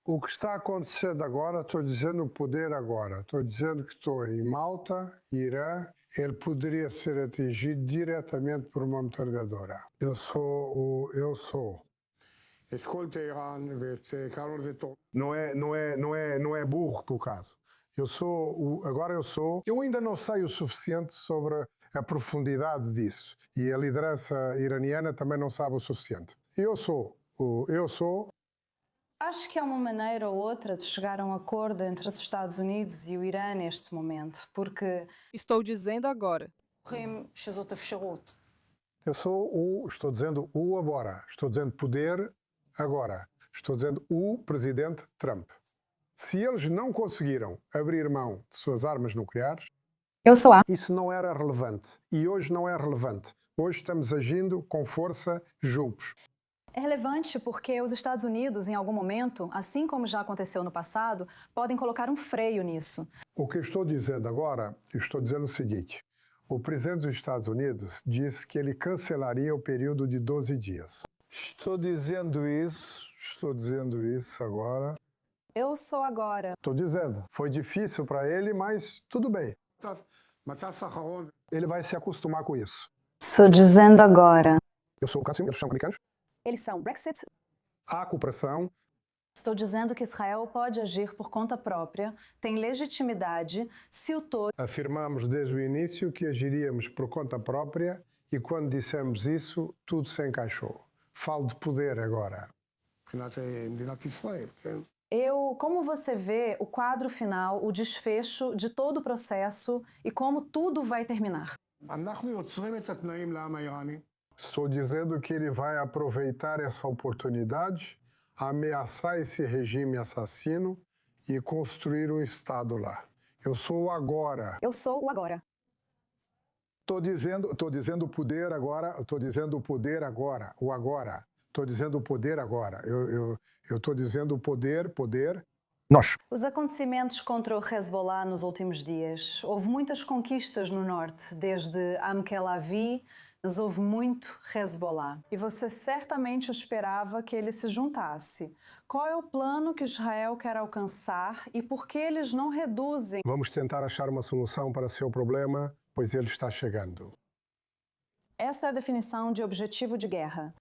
O que está acontecendo agora, estou dizendo o poder agora. Estou dizendo que estou em Malta, Irã. Ele poderia ser atingido diretamente por uma metralhadora. Eu sou. Não é burro por caso. Eu ainda não sei o suficiente sobre a profundidade disso. E a liderança iraniana também não sabe o suficiente. Eu sou. Acho que há uma maneira ou outra de chegar a um acordo entre os Estados Unidos e o Irã neste momento, porque... Estou dizendo agora. Estou dizendo o agora. Estou dizendo poder agora. Estou dizendo o presidente Trump. Se eles não conseguiram abrir mão de suas armas nucleares, isso não era relevante. E hoje não é relevante. Hoje estamos agindo com força juntos. É relevante porque os Estados Unidos, em algum momento, assim como já aconteceu no passado, podem colocar um freio nisso. O que eu estou dizendo agora, eu estou dizendo o seguinte. O presidente dos Estados Unidos disse que ele cancelaria o período de 12 dias. Estou dizendo isso agora. Eu sou agora. Estou dizendo. Foi difícil para ele, mas tudo bem. Ele vai se acostumar com isso. Estou dizendo agora. Eu sou o Cássio, eles são americanos. Eles são Brexit. Há cooperação. Estou dizendo que Israel pode agir por conta própria, tem legitimidade, se o todo... Afirmamos desde o início que agiríamos por conta própria e quando dissemos isso, tudo se encaixou. Falo de poder agora. Como você vê o quadro final, o desfecho de todo o processo e como tudo vai terminar? Estou dizendo que ele vai aproveitar essa oportunidade, ameaçar esse regime assassino e construir um Estado lá. Eu sou o agora. Eu sou o agora. Estou dizendo o poder agora, estou dizendo o poder agora, o agora. Estou dizendo o poder agora. Eu estou dizendo o poder. Nós. Os acontecimentos contra o Hezbollah nos últimos dias. Houve muitas conquistas no norte, desde Amkelavi, mas houve muito Hezbollah. E você certamente esperava que ele se juntasse. Qual é o plano que Israel quer alcançar e por que eles não reduzem? Vamos tentar achar uma solução para seu problema, pois ele está chegando. Essa é a definição de objetivo de guerra.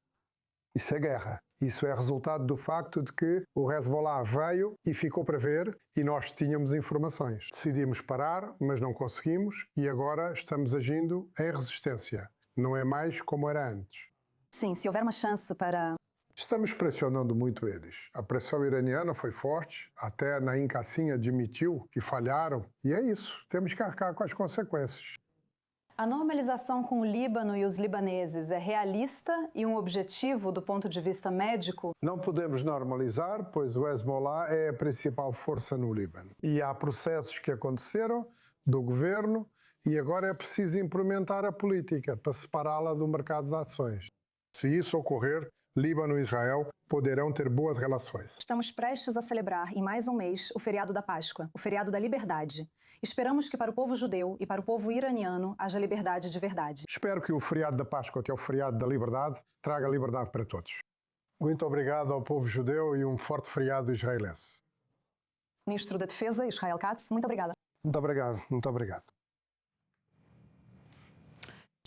Isso é guerra. Isso é resultado do facto de que o Hezbollah veio e ficou para ver e nós tínhamos informações. Decidimos parar, mas não conseguimos e agora estamos agindo em resistência. Não é mais como era antes. Sim, se houver uma chance para... Estamos pressionando muito eles. A pressão iraniana foi forte, até Naim Kassim admitiu que falharam. E é isso, temos que arcar com as consequências. A normalização com o Líbano e os libaneses é realista e um objetivo do ponto de vista médico? Não podemos normalizar, pois o Hezbollah é a principal força no Líbano. E há processos que aconteceram do governo e agora é preciso implementar a política para separá-la do mercado de ações. Se isso ocorrer, Líbano e Israel poderão ter boas relações. Estamos prestes a celebrar, em mais um mês, o feriado da Páscoa, o feriado da liberdade. Esperamos que para o povo judeu e para o povo iraniano haja liberdade de verdade. Espero que o feriado da Páscoa, que é o feriado da liberdade, traga liberdade para todos. Muito obrigado ao povo judeu e um forte feriado israelense. Ministro da Defesa, Israel Katz, muito obrigada. Muito obrigado, muito obrigado.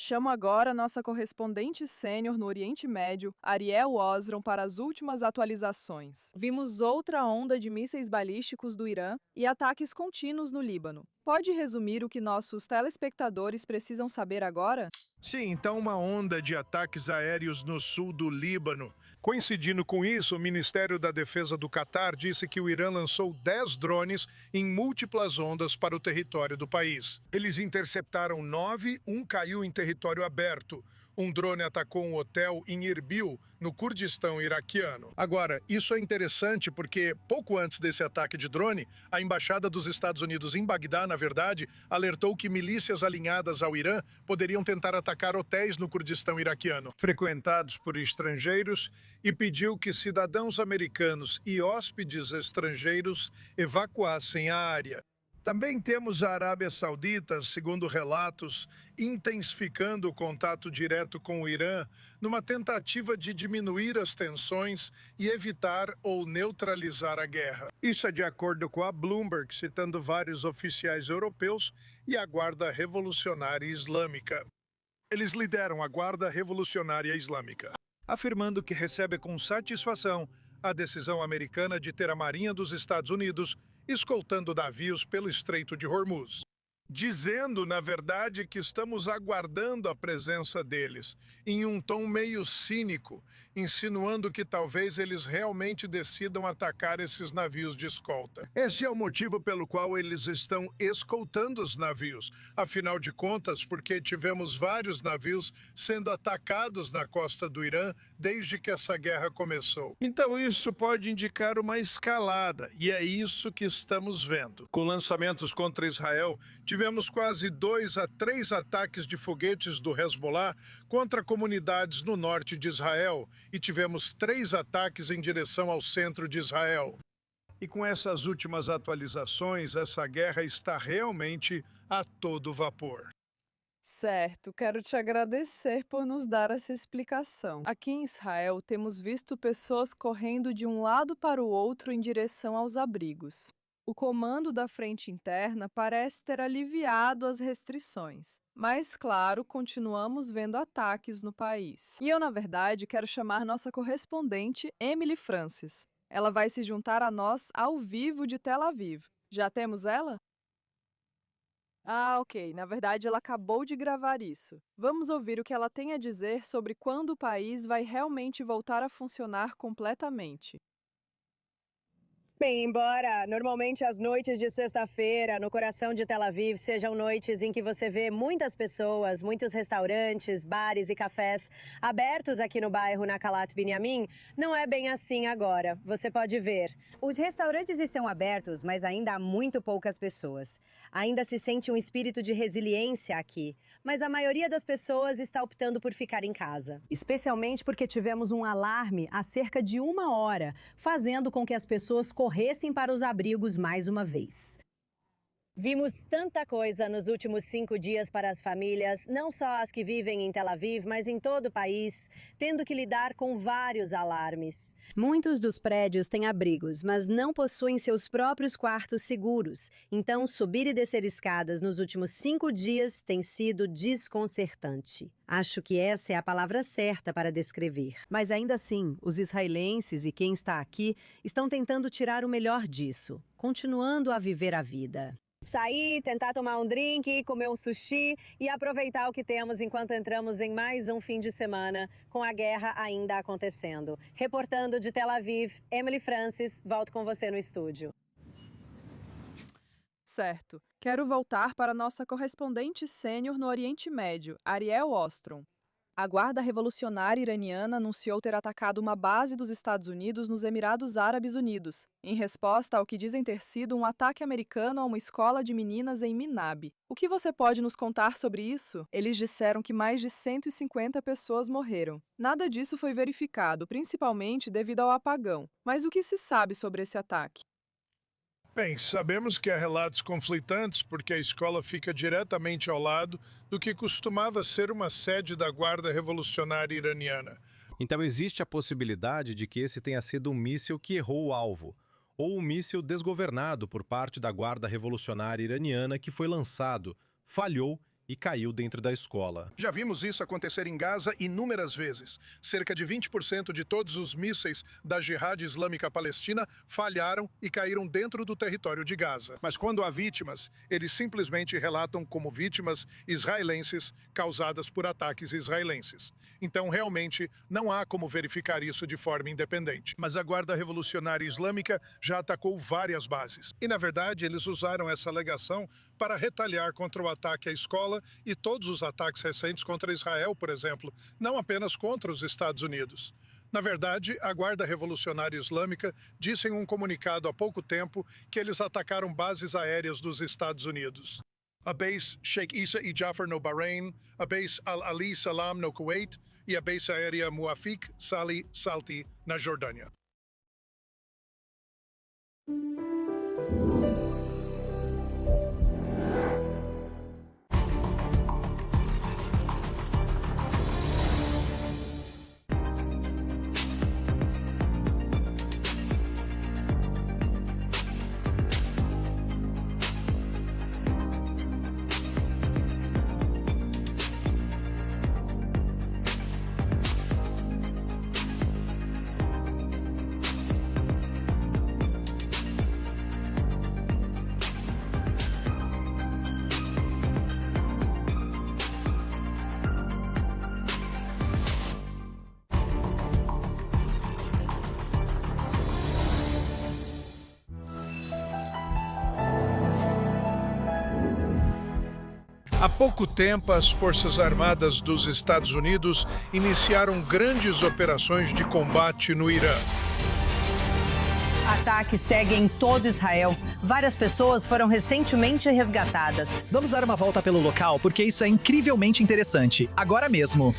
Chamo agora nossa correspondente sênior no Oriente Médio, Ariel Osram, para as últimas atualizações. Vimos outra onda de mísseis balísticos do Irã e ataques contínuos no Líbano. Pode resumir o que nossos telespectadores precisam saber agora? Sim, então uma onda de ataques aéreos no sul do Líbano. Coincidindo com isso, o Ministério da Defesa do Catar disse que o Irã lançou 10 drones em múltiplas ondas para o território do país. Eles interceptaram 9, um caiu em território aberto. Um drone atacou um hotel em Erbil, no Kurdistão iraquiano. Agora, isso é interessante porque, pouco antes desse ataque de drone, a Embaixada dos Estados Unidos em Bagdá, na verdade, alertou que milícias alinhadas ao Irã poderiam tentar atacar hotéis no Kurdistão iraquiano, frequentados por estrangeiros, e pediu que cidadãos americanos e hóspedes estrangeiros evacuassem a área. Também temos a Arábia Saudita, segundo relatos, intensificando o contato direto com o Irã numa tentativa de diminuir as tensões e evitar ou neutralizar a guerra. Isso é de acordo com a Bloomberg, citando vários oficiais europeus e a Guarda Revolucionária Islâmica. Eles lideram a Guarda Revolucionária Islâmica, afirmando que recebe com satisfação a decisão americana de ter a Marinha dos Estados Unidos escoltando navios pelo Estreito de Hormuz, dizendo, na verdade, que estamos aguardando a presença deles, em um tom meio cínico, insinuando que talvez eles realmente decidam atacar esses navios de escolta. Esse é o motivo pelo qual eles estão escoltando os navios. Afinal de contas, porque tivemos vários navios sendo atacados na costa do Irã desde que essa guerra começou. Então isso pode indicar uma escalada, e é isso que estamos vendo. Com lançamentos contra Israel, tivemos quase 2 a 3 ataques de foguetes do Hezbollah contra comunidades no norte de Israel e tivemos 3 ataques em direção ao centro de Israel. E com essas últimas atualizações, essa guerra está realmente a todo vapor. Certo, quero te agradecer por nos dar essa explicação. Aqui em Israel, temos visto pessoas correndo de um lado para o outro em direção aos abrigos. O comando da Frente Interna parece ter aliviado as restrições, mas, claro, continuamos vendo ataques no país. E eu, na verdade, quero chamar nossa correspondente, Emily Francis. Ela vai se juntar a nós ao vivo de Tel Aviv. Já temos ela? Ah, ok. Na verdade, ela acabou de gravar isso. Vamos ouvir o que ela tem a dizer sobre quando o país vai realmente voltar a funcionar completamente. Bem, embora normalmente as noites de sexta-feira no coração de Tel Aviv sejam noites em que você vê muitas pessoas, muitos restaurantes, bares e cafés abertos aqui no bairro Nakalat Binyamin, não é bem assim agora. Você pode ver. Os restaurantes estão abertos, mas ainda há muito poucas pessoas. Ainda se sente um espírito de resiliência aqui, mas a maioria das pessoas está optando por ficar em casa. Especialmente porque tivemos um alarme há cerca de 1 hora, fazendo com que as pessoas corressem para os abrigos mais uma vez. Vimos tanta coisa nos últimos 5 dias para as famílias, não só as que vivem em Tel Aviv, mas em todo o país, tendo que lidar com vários alarmes. Muitos dos prédios têm abrigos, mas não possuem seus próprios quartos seguros. Então, subir e descer escadas nos últimos 5 dias tem sido desconcertante. Acho que essa é a palavra certa para descrever. Mas ainda assim, os israelenses e quem está aqui estão tentando tirar o melhor disso, continuando a viver a vida. Sair, tentar tomar um drink, comer um sushi e aproveitar o que temos enquanto entramos em mais um fim de semana com a guerra ainda acontecendo. Reportando de Tel Aviv, Emily Francis, volto com você no estúdio. Certo. Quero voltar para nossa correspondente sênior no Oriente Médio, Ariel Ostrom. A Guarda Revolucionária Iraniana anunciou ter atacado uma base dos Estados Unidos nos Emirados Árabes Unidos, em resposta ao que dizem ter sido um ataque americano a uma escola de meninas em Minab. O que você pode nos contar sobre isso? Eles disseram que mais de 150 pessoas morreram. Nada disso foi verificado, principalmente devido ao apagão. Mas o que se sabe sobre esse ataque? Bem, sabemos que há relatos conflitantes porque a escola fica diretamente ao lado do que costumava ser uma sede da Guarda Revolucionária Iraniana. Então existe a possibilidade de que esse tenha sido um míssil que errou o alvo, ou um míssil desgovernado por parte da Guarda Revolucionária Iraniana que foi lançado, falhou e caiu dentro da escola. Já vimos isso acontecer em Gaza inúmeras vezes. Cerca de 20% de todos os mísseis da Jihad Islâmica Palestina falharam e caíram dentro do território de Gaza. Mas quando há vítimas, eles simplesmente relatam como vítimas israelenses causadas por ataques israelenses. Então, realmente, não há como verificar isso de forma independente. Mas a Guarda Revolucionária Islâmica já atacou várias bases. E, na verdade, eles usaram essa alegação para retaliar contra o ataque à escola e todos os ataques recentes contra Israel, por exemplo, não apenas contra os Estados Unidos. Na verdade, a Guarda Revolucionária Islâmica disse em um comunicado há pouco tempo que eles atacaram bases aéreas dos Estados Unidos. A base Sheikh Issa e Jafar no Bahrein, a base Al-Ali Salam no Kuwait e a base aérea Muafiq Salih Salti na Jordânia. Há pouco tempo, as Forças Armadas dos Estados Unidos iniciaram grandes operações de combate no Irã. Ataques seguem em todo Israel. Várias pessoas foram recentemente resgatadas. Vamos dar uma volta pelo local, porque isso é incrivelmente interessante. Agora mesmo.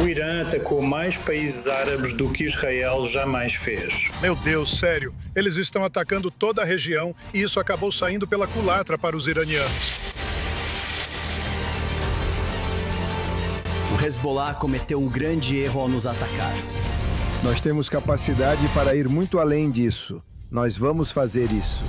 O Irã atacou mais países árabes do que Israel jamais fez. Meu Deus, sério. Eles estão atacando toda a região e isso acabou saindo pela culatra para os iranianos. O Hezbollah cometeu um grande erro ao nos atacar. Nós temos capacidade para ir muito além disso. Nós vamos fazer isso.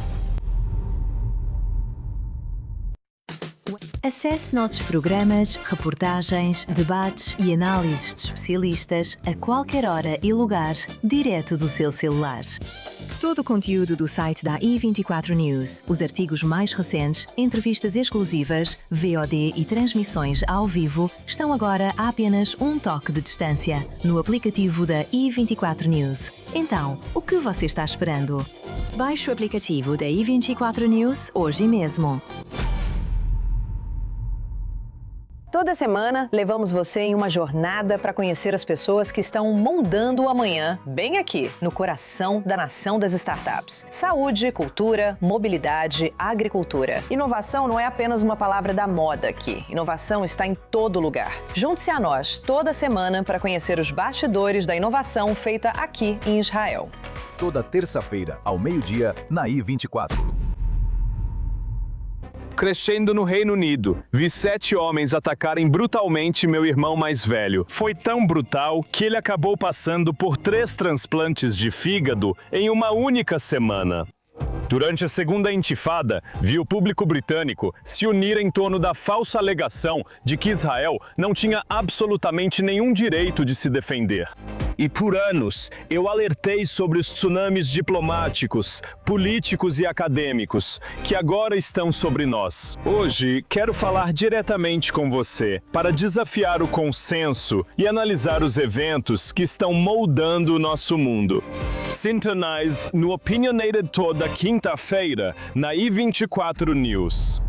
É Acesse nossos programas, reportagens, debates e análises de especialistas a qualquer hora e lugar, direto do seu celular. Todo o conteúdo do site da i24 News, os artigos mais recentes, entrevistas exclusivas, VOD e transmissões ao vivo estão agora a apenas um toque de distância no aplicativo da i24 News. Então, o que você está esperando? Baixe o aplicativo da i24 News hoje mesmo. Toda semana, levamos você em uma jornada para conhecer as pessoas que estão moldando o amanhã, bem aqui, no coração da nação das startups. Saúde, cultura, mobilidade, agricultura. Inovação não é apenas uma palavra da moda aqui. Inovação está em todo lugar. Junte-se a nós toda semana para conhecer os bastidores da inovação feita aqui em Israel. Toda terça-feira, ao meio-dia, na i24. Crescendo no Reino Unido, vi 7 homens atacarem brutalmente meu irmão mais velho. Foi tão brutal que ele acabou passando por 3 transplantes de fígado em uma única semana. Durante a segunda intifada, vi o público britânico se unir em torno da falsa alegação de que Israel não tinha absolutamente nenhum direito de se defender. E por anos, eu alertei sobre os tsunamis diplomáticos, políticos e acadêmicos que agora estão sobre nós. Hoje, quero falar diretamente com você para desafiar o consenso e analisar os eventos que estão moldando o nosso mundo. Sintonize no Opinionated toda quinta-feira na i24 News.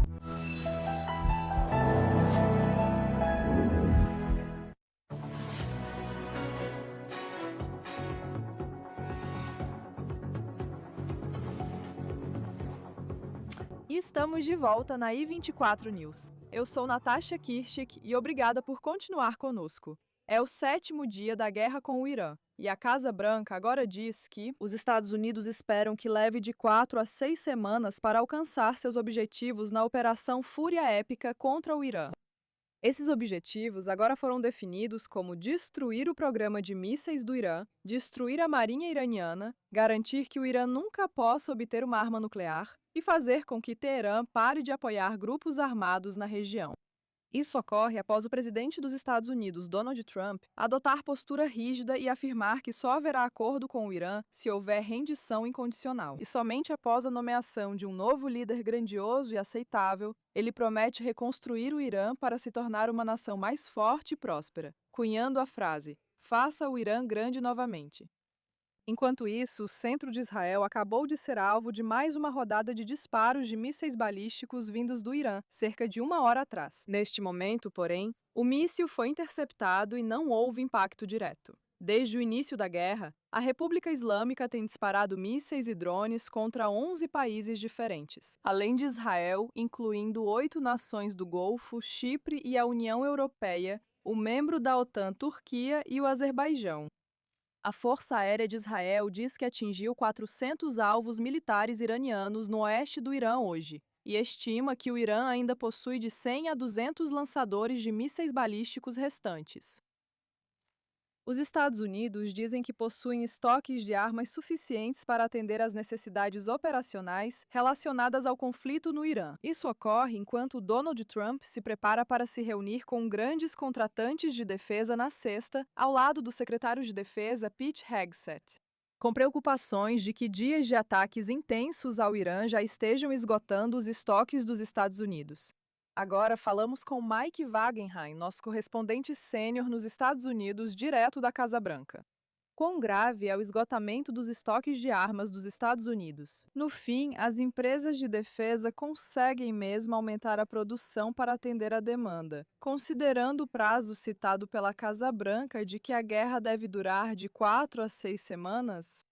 E estamos de volta na i24 News. Eu sou Natasha Kirschik e obrigada por continuar conosco. É o 7º dia da guerra com o Irã, e a Casa Branca agora diz que os Estados Unidos esperam que leve de 4 a 6 semanas para alcançar seus objetivos na Operação Fúria Épica contra o Irã. Esses objetivos agora foram definidos como destruir o programa de mísseis do Irã, destruir a marinha iraniana, garantir que o Irã nunca possa obter uma arma nuclear e fazer com que Teherã pare de apoiar grupos armados na região. Isso ocorre após o presidente dos Estados Unidos, Donald Trump, adotar postura rígida e afirmar que só haverá acordo com o Irã se houver rendição incondicional. E somente após a nomeação de um novo líder grandioso e aceitável, ele promete reconstruir o Irã para se tornar uma nação mais forte e próspera, cunhando a frase: "Faça o Irã grande novamente". Enquanto isso, o centro de Israel acabou de ser alvo de mais uma rodada de disparos de mísseis balísticos vindos do Irã, cerca de 1 hora atrás. Neste momento, porém, o míssil foi interceptado e não houve impacto direto. Desde o início da guerra, a República Islâmica tem disparado mísseis e drones contra 11 países diferentes, além de Israel, incluindo 8 nações do Golfo, Chipre e a União Europeia, o membro da OTAN Turquia e o Azerbaijão. A Força Aérea de Israel diz que atingiu 400 alvos militares iranianos no oeste do Irã hoje, e estima que o Irã ainda possui de 100 a 200 lançadores de mísseis balísticos restantes. Os Estados Unidos dizem que possuem estoques de armas suficientes para atender às necessidades operacionais relacionadas ao conflito no Irã. Isso ocorre enquanto Donald Trump se prepara para se reunir com grandes contratantes de defesa na sexta, ao lado do secretário de Defesa Pete Hegseth, com preocupações de que dias de ataques intensos ao Irã já estejam esgotando os estoques dos Estados Unidos. Agora falamos com Mike Wagenheim, nosso correspondente sênior nos Estados Unidos, direto da Casa Branca. Quão grave é o esgotamento dos estoques de armas dos Estados Unidos? No fim, as empresas de defesa conseguem mesmo aumentar a produção para atender a demanda, considerando o prazo citado pela Casa Branca de que a guerra deve durar de 4 a 6 semanas?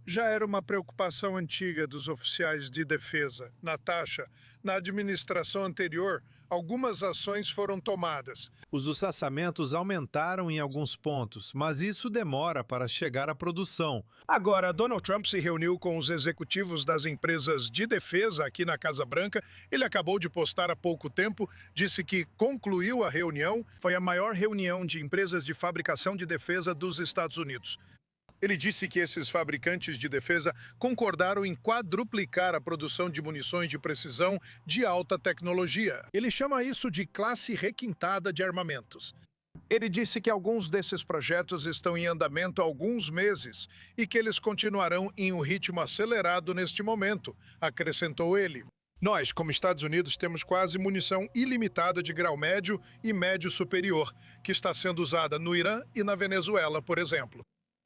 Já era uma preocupação antiga dos oficiais de defesa. Natasha, na administração anterior, algumas ações foram tomadas. Os orçamentos aumentaram em alguns pontos, mas isso demora para chegar à produção. Agora, Donald Trump se reuniu com os executivos das empresas de defesa aqui na Casa Branca. Ele acabou de postar há pouco tempo, disse que concluiu a reunião. Foi a maior reunião de empresas de fabricação de defesa dos Estados Unidos. Ele disse que esses fabricantes de defesa concordaram em quadruplicar a produção de munições de precisão de alta tecnologia. Ele chama isso de classe requintada de armamentos. Ele disse que alguns desses projetos estão em andamento há alguns meses e que eles continuarão em um ritmo acelerado neste momento, acrescentou ele. Nós, como Estados Unidos, temos quase munição ilimitada de grau médio e médio superior, que está sendo usada no Irã e na Venezuela, por exemplo.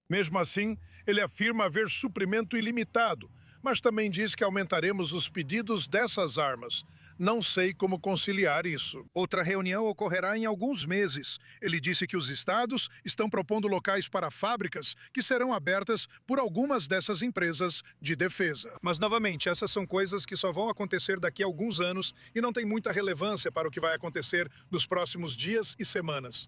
Mesmo assim, ele afirma haver suprimento ilimitado, mas também diz que aumentaremos os pedidos dessas armas. Não sei como conciliar isso. Outra reunião ocorrerá em alguns meses. Ele disse que os estados estão propondo locais para fábricas que serão abertas por algumas dessas empresas de defesa. Mas, novamente, essas são coisas que só vão acontecer daqui a alguns anos e não tem muita relevância para o que vai acontecer nos próximos dias e semanas.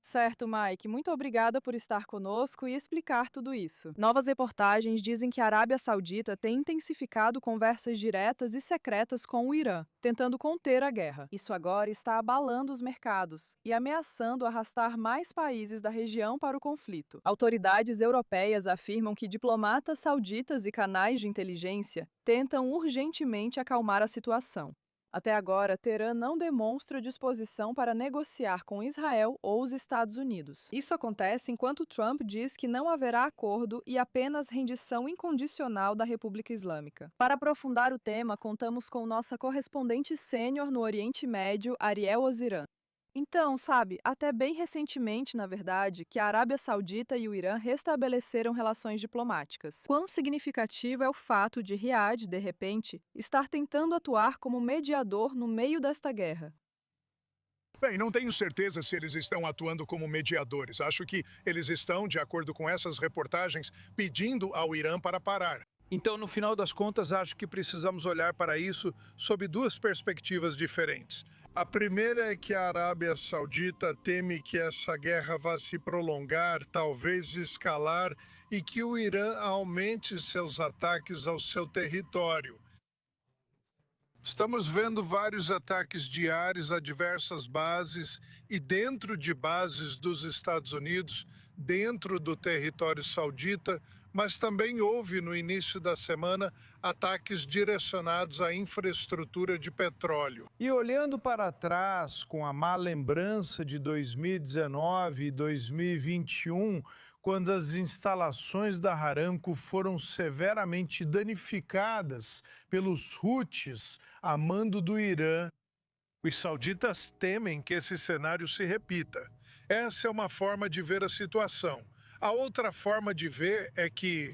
Certo, Mike. Muito obrigada por estar conosco e explicar tudo isso. Novas reportagens dizem que a Arábia Saudita tem intensificado conversas diretas e secretas com o Irã, tentando conter a guerra. Isso agora está abalando os mercados e ameaçando arrastar mais países da região para o conflito. Autoridades europeias afirmam que diplomatas sauditas e canais de inteligência tentam urgentemente acalmar a situação. Até agora, Teherã não demonstra disposição para negociar com Israel ou os Estados Unidos. Isso acontece enquanto Trump diz que não haverá acordo e apenas rendição incondicional da República Islâmica. Para aprofundar o tema, contamos com nossa correspondente sênior no Oriente Médio, Ariel Oziran. Então, sabe, até bem recentemente, na verdade, que a Arábia Saudita e o Irã restabeleceram relações diplomáticas. Quão significativo é o fato de Riad, de repente, estar tentando atuar como mediador no meio desta guerra? Bem, não tenho certeza se eles estão atuando como mediadores. Acho que eles estão, de acordo com essas reportagens, pedindo ao Irã para parar. Então, no final das contas, acho que precisamos olhar para isso sob duas perspectivas diferentes. A primeira é que a Arábia Saudita teme que essa guerra vá se prolongar, talvez escalar, e que o Irã aumente seus ataques ao seu território. Estamos vendo vários ataques diários a diversas bases e dentro de bases dos Estados Unidos, dentro do território saudita, mas também houve no início da semana ataques direcionados à infraestrutura de petróleo. E olhando para trás, com a má lembrança de 2019 e 2021, quando as instalações da Aramco foram severamente danificadas pelos Houthis a mando do Irã, os sauditas temem que esse cenário se repita. Essa é uma forma de ver a situação. A outra forma de ver é que,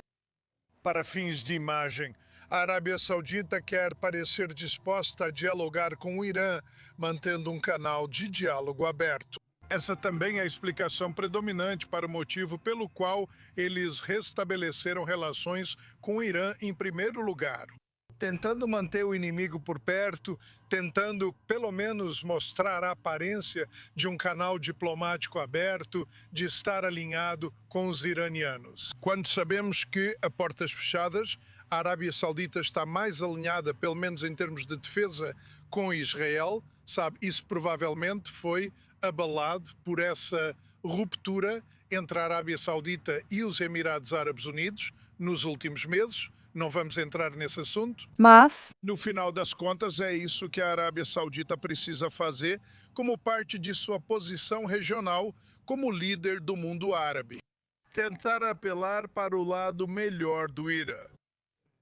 para fins de imagem, a Arábia Saudita quer parecer disposta a dialogar com o Irã, mantendo um canal de diálogo aberto. Essa também é a explicação predominante para o motivo pelo qual eles restabeleceram relações com o Irã em primeiro lugar. Tentando manter o inimigo por perto, tentando pelo menos mostrar a aparência de um canal diplomático aberto, de estar alinhado com os iranianos. Quando sabemos que, a portas fechadas, a Arábia Saudita está mais alinhada, pelo menos em termos de defesa, com Israel, sabe, isso provavelmente foi abalado por essa ruptura entre a Arábia Saudita e os Emirados Árabes Unidos nos últimos meses. Não vamos entrar nesse assunto. Mas, no final das contas, é isso que a Arábia Saudita precisa fazer como parte de sua posição regional como líder do mundo árabe. Tentar apelar para o lado melhor do Irã.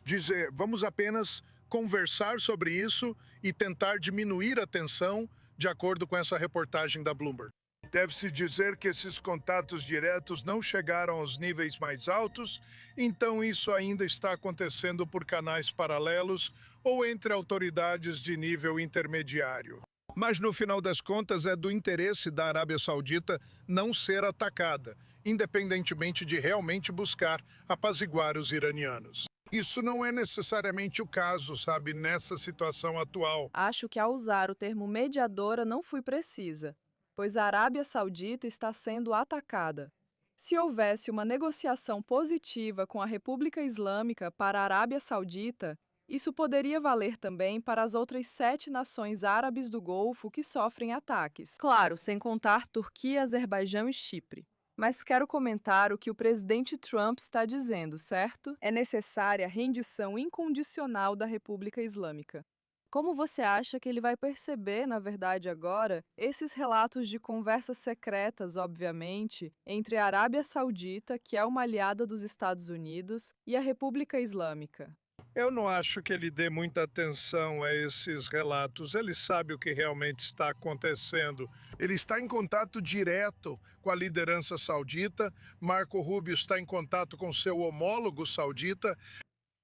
Dizer, vamos apenas conversar sobre isso e tentar diminuir a tensão, de acordo com essa reportagem da Bloomberg. Deve-se dizer que esses contatos diretos não chegaram aos níveis mais altos, então isso ainda está acontecendo por canais paralelos ou entre autoridades de nível intermediário. Mas no final das contas é do interesse da Arábia Saudita não ser atacada, independentemente de realmente buscar apaziguar os iranianos. Isso não é necessariamente o caso, sabe, nessa situação atual. Acho que ao usar o termo mediadora não fui precisa, pois a Arábia Saudita está sendo atacada. Se houvesse uma negociação positiva com a República Islâmica para a Arábia Saudita, isso poderia valer também para as outras 7 nações árabes do Golfo que sofrem ataques. Claro, sem contar Turquia, Azerbaijão e Chipre. Mas quero comentar o que o presidente Trump está dizendo, certo? É necessária a rendição incondicional da República Islâmica. Como você acha que ele vai perceber, na verdade agora, esses relatos de conversas secretas, obviamente, entre a Arábia Saudita, que é uma aliada dos Estados Unidos, e a República Islâmica? Eu não acho que ele dê muita atenção a esses relatos. Ele sabe o que realmente está acontecendo. Ele está em contato direto com a liderança saudita. Marco Rubio está em contato com seu homólogo saudita.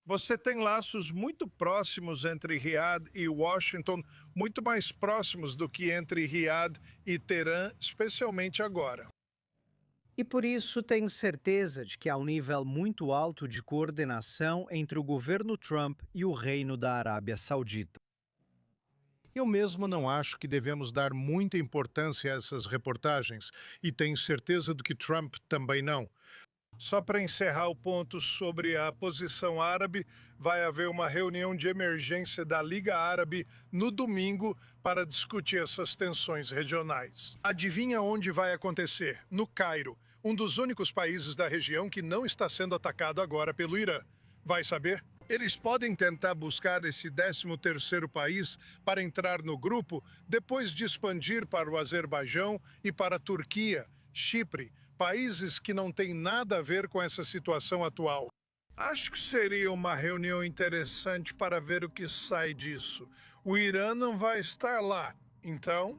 Você tem laços muito próximos entre Riad e Washington, muito mais próximos do que entre Riad e Teherã, especialmente agora. E por isso tenho certeza de que há um nível muito alto de coordenação entre o governo Trump e o Reino da Arábia Saudita. Eu mesmo não acho que devemos dar muita importância a essas reportagens, e tenho certeza de que Trump também não. Só para encerrar o ponto sobre a posição árabe, vai haver uma reunião de emergência da Liga Árabe no domingo para discutir essas tensões regionais. Adivinha onde vai acontecer? No Cairo, um dos únicos países da região que não está sendo atacado agora pelo Irã. Vai saber? Eles podem tentar buscar esse 13º país para entrar no grupo, depois de expandir para o Azerbaijão e para a Turquia, Chipre, países que não têm nada a ver com essa situação atual. Acho que seria uma reunião interessante para ver o que sai disso. O Irã não vai estar lá, então...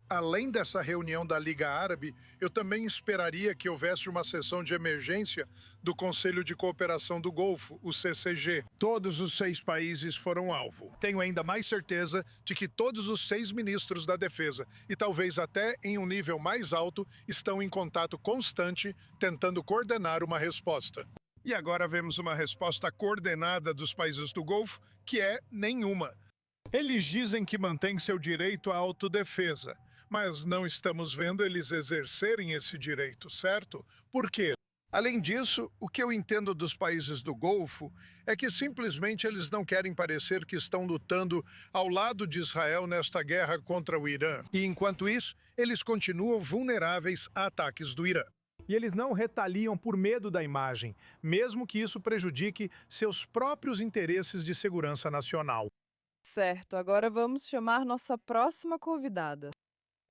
Além dessa reunião da Liga Árabe, eu também esperaria que houvesse uma sessão de emergência do Conselho de Cooperação do Golfo, o CCG. Todos os 6 países foram alvo. Tenho ainda mais certeza de que todos os 6 ministros da Defesa, e talvez até em um nível mais alto, estão em contato constante, tentando coordenar uma resposta. E agora vemos uma resposta coordenada dos países do Golfo, que é nenhuma. Eles dizem que mantêm seu direito à autodefesa, mas não estamos vendo eles exercerem esse direito, certo? Por quê? Além disso, o que eu entendo dos países do Golfo é que simplesmente eles não querem parecer que estão lutando ao lado de Israel nesta guerra contra o Irã. E enquanto isso, eles continuam vulneráveis a ataques do Irã. E eles não retaliam por medo da imagem, mesmo que isso prejudique seus próprios interesses de segurança nacional. Certo, agora vamos chamar nossa próxima convidada.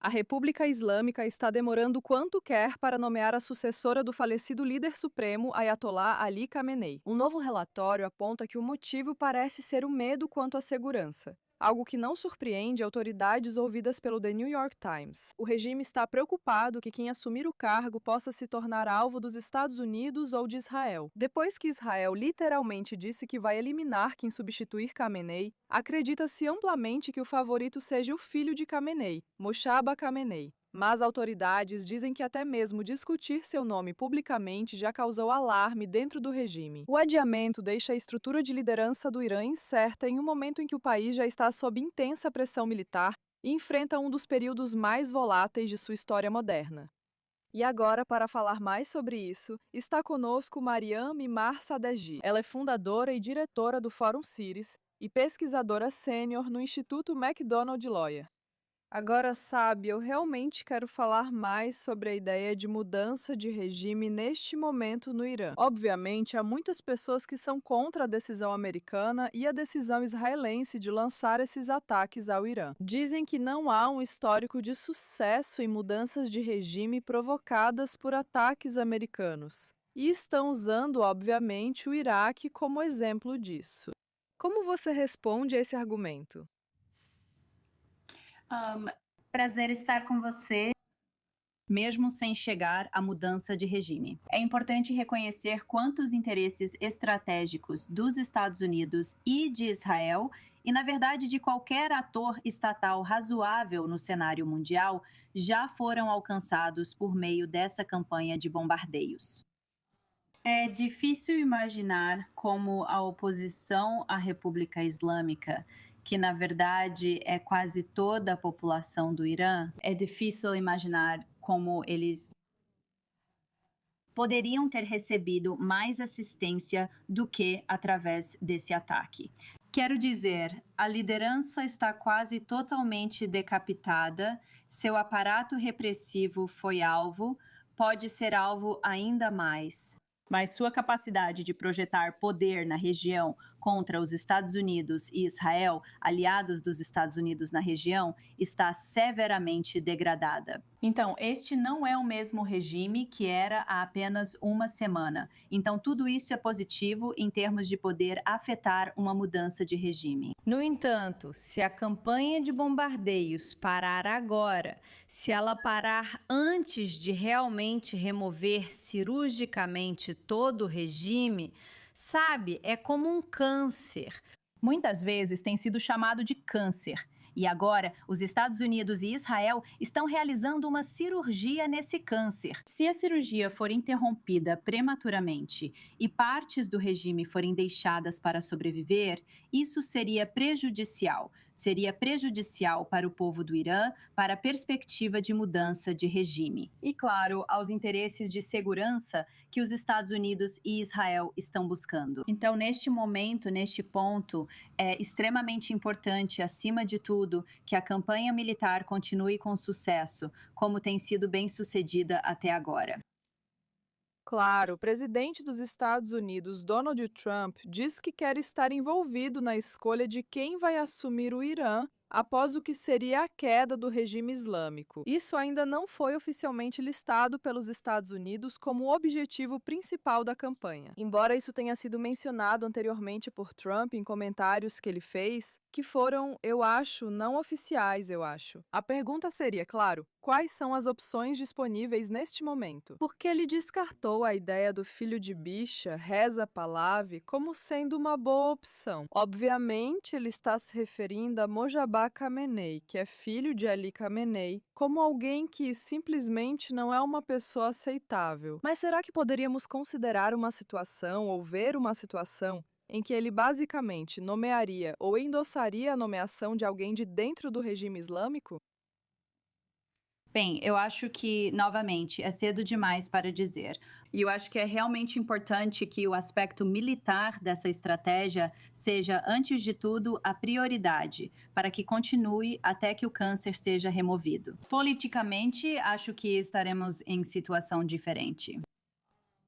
A República Islâmica está demorando quanto quer para nomear a sucessora do falecido líder supremo Ayatollah Ali Khamenei. Um novo relatório aponta que o motivo parece ser o medo quanto à segurança, algo que não surpreende autoridades ouvidas pelo The New York Times. O regime está preocupado que quem assumir o cargo possa se tornar alvo dos Estados Unidos ou de Israel. Depois que Israel literalmente disse que vai eliminar quem substituir Khamenei, acredita-se amplamente que o favorito seja o filho de Khamenei, Mojtaba Khamenei. Mas autoridades dizem que até mesmo discutir seu nome publicamente já causou alarme dentro do regime. O adiamento deixa a estrutura de liderança do Irã incerta em um momento em que o país já está sob intensa pressão militar e enfrenta um dos períodos mais voláteis de sua história moderna. E agora, para falar mais sobre isso, está conosco Mariam Mimar Sadeghi. Ela é fundadora e diretora do Fórum CIRIS e pesquisadora sênior no Instituto McDonald Lawyer. Agora, sabe, eu realmente quero falar mais sobre a ideia de mudança de regime neste momento no Irã. Obviamente, há muitas pessoas que são contra a decisão americana e a decisão israelense de lançar esses ataques ao Irã. Dizem que não há um histórico de sucesso em mudanças de regime provocadas por ataques americanos. E estão usando, obviamente, o Iraque como exemplo disso. Como você responde a esse argumento? Prazer estar com você, mesmo sem chegar à mudança de regime. É importante reconhecer quantos interesses estratégicos dos Estados Unidos e de Israel, e na verdade de qualquer ator estatal razoável no cenário mundial, já foram alcançados por meio dessa campanha de bombardeios. É difícil imaginar como a oposição à República Islâmica, que na verdade é quase toda a população do Irã, é difícil imaginar como eles poderiam ter recebido mais assistência do que através desse ataque. Quero dizer, a liderança está quase totalmente decapitada, Seu aparato repressivo foi alvo, pode ser alvo ainda mais. Mas sua capacidade de projetar poder na região contra os Estados Unidos e Israel, aliados dos Estados Unidos na região, está severamente degradada. Então, este não é o mesmo regime que era há apenas uma semana. Então, tudo isso é positivo em termos de poder afetar uma mudança de regime. No entanto, se a campanha de bombardeios parar agora, se ela parar antes de realmente remover cirurgicamente todo o regime, sabe, é como um câncer. Muitas vezes tem sido chamado de câncer. E agora, os Estados Unidos e Israel estão realizando uma cirurgia nesse câncer. Se a cirurgia for interrompida prematuramente e partes do regime forem deixadas para sobreviver, isso seria prejudicial. Seria prejudicial para o povo do Irã, para a perspectiva de mudança de regime. E, claro, aos interesses de segurança que os Estados Unidos e Israel estão buscando. Então, neste momento, neste ponto, é extremamente importante, acima de tudo, que a campanha militar continue com sucesso, como tem sido bem sucedida até agora. Claro, o presidente dos Estados Unidos, Donald Trump, diz que quer estar envolvido na escolha de quem vai assumir o Irã após o que seria a queda do regime islâmico. Isso ainda não foi oficialmente listado pelos Estados Unidos como o objetivo principal da campanha. Embora isso tenha sido mencionado anteriormente por Trump em comentários que ele fez, que foram, eu acho, não oficiais, eu acho. A pergunta seria, claro, quais são as opções disponíveis neste momento? Porque ele descartou a ideia do filho de bicha, Reza Pahlavi, como sendo uma boa opção. Obviamente, ele está se referindo a Mojtaba Khamenei, que é filho de Ali Khamenei, como alguém que simplesmente não é uma pessoa aceitável. Mas será que poderíamos considerar uma situação ou ver uma situação em que ele basicamente nomearia ou endossaria a nomeação de alguém de dentro do regime islâmico? Bem, eu acho que, novamente, é cedo demais para dizer. E eu acho que é realmente importante que o aspecto militar dessa estratégia seja, antes de tudo, a prioridade, para que continue até que o câncer seja removido. Politicamente, acho que estaremos em situação diferente.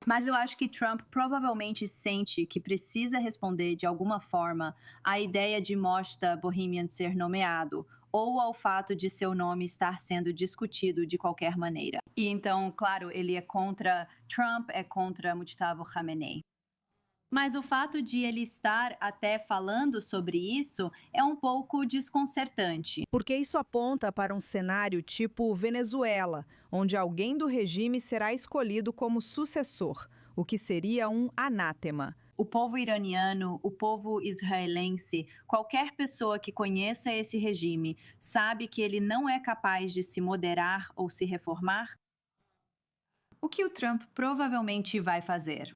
Mas eu acho que Trump provavelmente sente que precisa responder de alguma forma à ideia de Mojtaba Bohemian ser nomeado, ou ao fato de seu nome estar sendo discutido de qualquer maneira. E então, claro, ele é contra Trump, é contra Mojtaba Khamenei. Mas o fato de ele estar até falando sobre isso é um pouco desconcertante. Porque isso aponta para um cenário tipo Venezuela, onde alguém do regime será escolhido como sucessor, o que seria um anátema. O povo iraniano, o povo israelense, qualquer pessoa que conheça esse regime, sabe que ele não é capaz de se moderar ou se reformar? O que o Trump provavelmente vai fazer?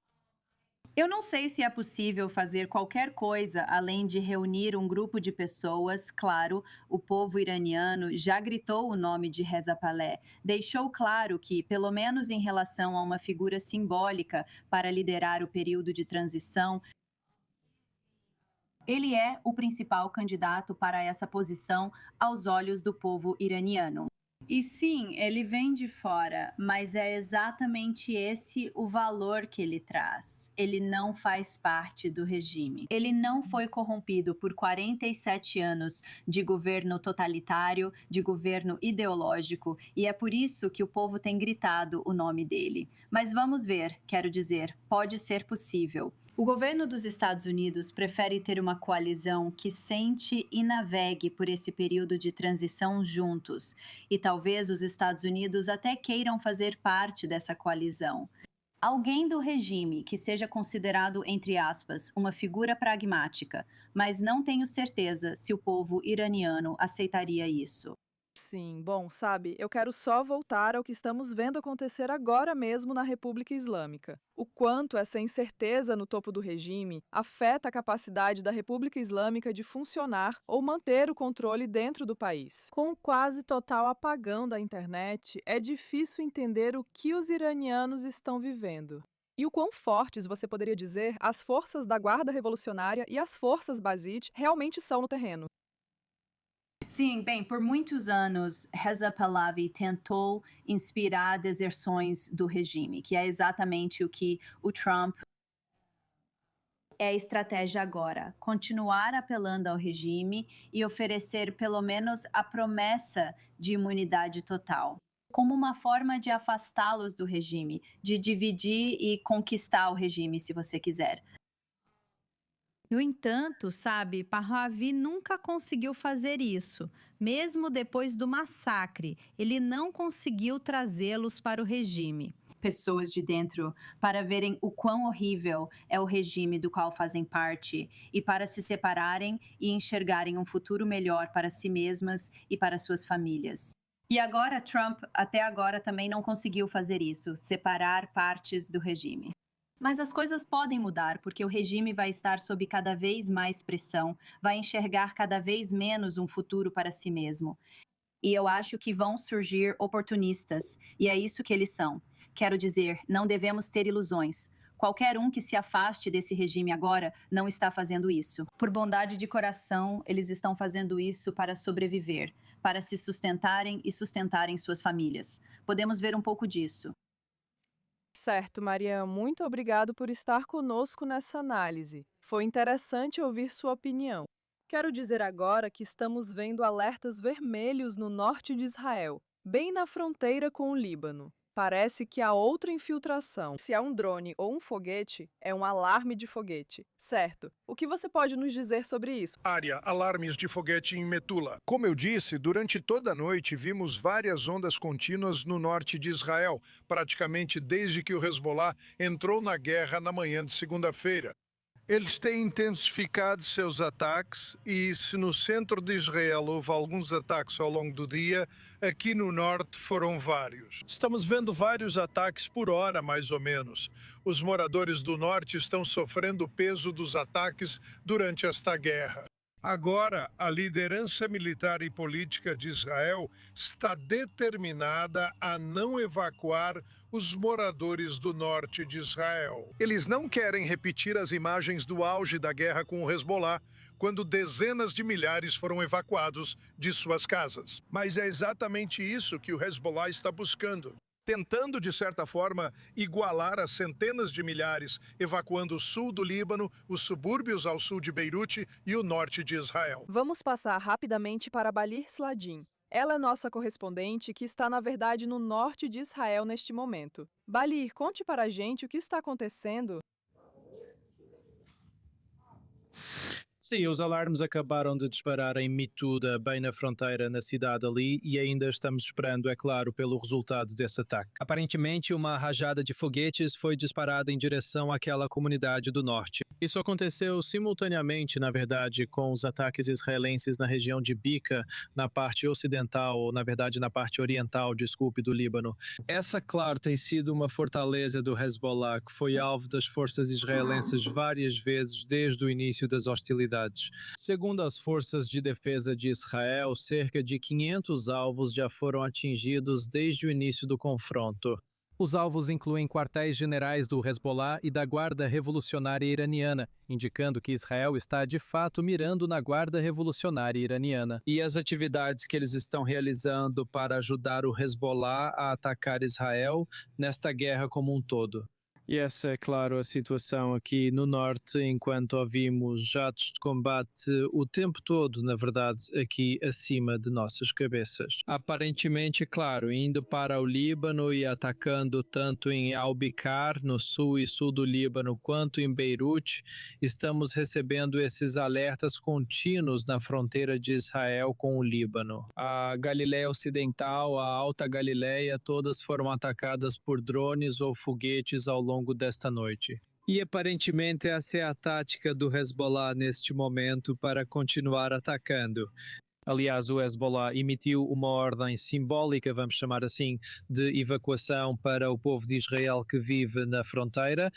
Eu não sei se é possível fazer qualquer coisa além de reunir um grupo de pessoas. Claro, o povo iraniano já gritou o nome de Reza Pahlavi, deixou claro que, pelo menos em relação a uma figura simbólica para liderar o período de transição, ele é o principal candidato para essa posição aos olhos do povo iraniano. E sim, ele vem de fora, mas é exatamente esse o valor que ele traz. Ele não faz parte do regime. Ele não foi corrompido por 47 anos de governo totalitário, de governo ideológico, e é por isso que o povo tem gritado o nome dele. Mas vamos ver, quero dizer, pode ser possível. O governo dos Estados Unidos prefere ter uma coalizão que sente e navegue por esse período de transição juntos, e talvez os Estados Unidos até queiram fazer parte dessa coalizão. Alguém do regime que seja considerado, entre aspas, uma figura pragmática, mas não tenho certeza se o povo iraniano aceitaria isso. Sim, bom, sabe, eu quero só voltar ao que estamos vendo acontecer agora mesmo na República Islâmica. O quanto essa incerteza no topo do regime afeta a capacidade da República Islâmica de funcionar ou manter o controle dentro do país. Com o quase total apagão da internet, é difícil entender o que os iranianos estão vivendo. E o quão fortes, você poderia dizer, as forças da Guarda Revolucionária e as forças Basij realmente são no terreno. Sim, bem, por muitos anos, Reza Pahlavi tentou inspirar deserções do regime, que é exatamente o que o Trump é a estratégia agora, continuar apelando ao regime e oferecer pelo menos a promessa de imunidade total, como uma forma de afastá-los do regime, de dividir e conquistar o regime, se você quiser. No entanto, sabe, Pahlavi nunca conseguiu fazer isso. Mesmo depois do massacre, ele não conseguiu trazê-los para o regime. Pessoas de dentro para verem o quão horrível é o regime do qual fazem parte e para se separarem e enxergarem um futuro melhor para si mesmas e para suas famílias. E agora Trump, até agora, também não conseguiu fazer isso, separar partes do regime. Mas as coisas podem mudar, porque o regime vai estar sob cada vez mais pressão, vai enxergar cada vez menos um futuro para si mesmo. E eu acho que vão surgir oportunistas, e é isso que eles são. Quero dizer, não devemos ter ilusões. Qualquer um que se afaste desse regime agora não está fazendo isso. Por bondade de coração, eles estão fazendo isso para sobreviver, para se sustentarem e sustentarem suas famílias. Podemos ver um pouco disso. Certo, Mariam, muito obrigado por estar conosco nessa análise. Foi interessante ouvir sua opinião. Quero dizer agora que estamos vendo alertas vermelhos no norte de Israel, bem na fronteira com o Líbano. Parece que há outra infiltração. Se há um drone ou um foguete, é um alarme de foguete. Certo. O que você pode nos dizer sobre isso? Área, alarmes de foguete em Metula. Como eu disse, durante toda a noite vimos várias ondas contínuas no norte de Israel, praticamente desde que o Hezbollah entrou na guerra na manhã de segunda-feira. Eles têm intensificado seus ataques e, se no centro de Israel houve alguns ataques ao longo do dia, aqui no norte foram vários. Estamos vendo vários ataques por hora, mais ou menos. Os moradores do norte estão sofrendo o peso dos ataques durante esta guerra. Agora, a liderança militar e política de Israel está determinada a não evacuar os moradores do norte de Israel. Eles não querem repetir as imagens do auge da guerra com o Hezbollah, quando dezenas de milhares foram evacuados de suas casas. Mas é exatamente isso que o Hezbollah está buscando. Tentando, de certa forma, igualar as centenas de milhares evacuando o sul do Líbano, os subúrbios ao sul de Beirute e o norte de Israel. Vamos passar rapidamente para Balir Sladin. Ela é nossa correspondente que está, na verdade, no norte de Israel neste momento. Balir, conte para a gente o que está acontecendo. Sim, os alarmes acabaram de disparar em Mituda, bem na fronteira, na cidade ali, e ainda estamos esperando, é claro, pelo resultado desse ataque. Aparentemente, uma rajada de foguetes foi disparada em direção àquela comunidade do norte. Isso aconteceu simultaneamente, na verdade, com os ataques israelenses na região de Bica, na parte ocidental, ou na verdade na parte oriental, desculpe, do Líbano. Essa, claro, tem sido uma fortaleza do Hezbollah, que foi alvo das forças israelenses várias vezes desde o início das hostilidades. Segundo as forças de defesa de Israel, cerca de 500 alvos já foram atingidos desde o início do confronto. Os alvos incluem quartéis generais do Hezbollah e da Guarda Revolucionária Iraniana, indicando que Israel está de fato mirando na Guarda Revolucionária Iraniana. E as atividades que eles estão realizando para ajudar o Hezbollah a atacar Israel nesta guerra como um todo. E essa é, claro, a situação aqui no norte, enquanto ouvimos jatos de combate o tempo todo, na verdade, aqui acima de nossas cabeças. Aparentemente, claro, indo para o Líbano e atacando tanto em Al-Bikar, no sul e sul do Líbano, quanto em Beirute, estamos recebendo esses alertas contínuos na fronteira de Israel com o Líbano. A Galileia Ocidental, a Alta Galileia, todas foram atacadas por drones ou foguetes ao longo desta noite. E aparentemente essa é a tática do Hezbollah neste momento para continuar atacando. Aliás, o Hezbollah emitiu uma ordem simbólica, vamos chamar assim, de evacuação para o povo de Israel que vive na fronteira.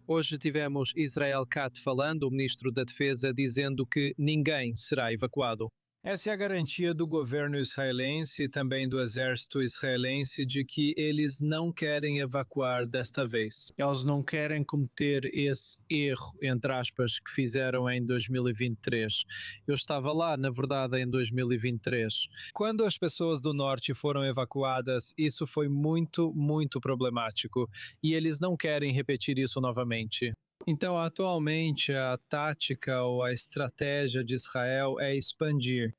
Hoje tivemos Israel Katz falando, o ministro da Defesa, dizendo que ninguém será evacuado. Essa é a garantia do governo israelense e também do exército israelense de que eles não querem evacuar desta vez. Eles não querem cometer esse erro, entre aspas, que fizeram em 2023. Eu estava lá, na verdade, em 2023. Quando as pessoas do norte foram evacuadas, isso foi muito, muito problemático e eles não querem repetir isso novamente. Então, atualmente, a tática ou a estratégia de Israel é expandir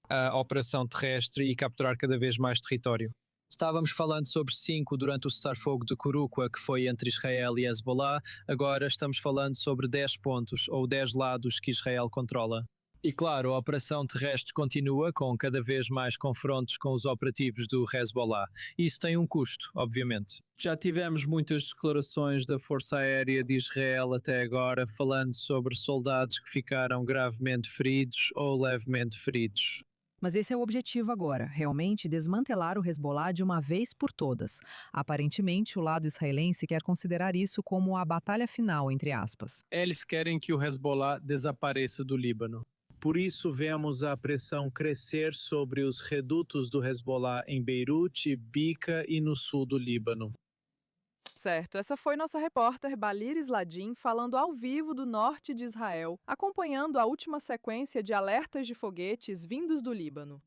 a operação terrestre e capturar cada vez mais território. Estávamos falando sobre 5 durante o cessar-fogo de Kurukwa, que foi entre Israel e Hezbollah. Agora estamos falando sobre 10 pontos ou 10 lados que Israel controla. E claro, a operação terrestre continua com cada vez mais confrontos com os operativos do Hezbollah. Isso tem um custo, obviamente. Já tivemos muitas declarações da Força Aérea de Israel até agora, falando sobre soldados que ficaram gravemente feridos ou levemente feridos. Mas esse é o objetivo agora, realmente desmantelar o Hezbollah de uma vez por todas. Aparentemente, o lado israelense quer considerar isso como a batalha final, entre aspas. Eles querem que o Hezbollah desapareça do Líbano. Por isso, vemos a pressão crescer sobre os redutos do Hezbollah em Beirute, Bica e no sul do Líbano. Certo, essa foi nossa repórter Balir Sladim falando ao vivo do norte de Israel, acompanhando a última sequência de alertas de foguetes vindos do Líbano.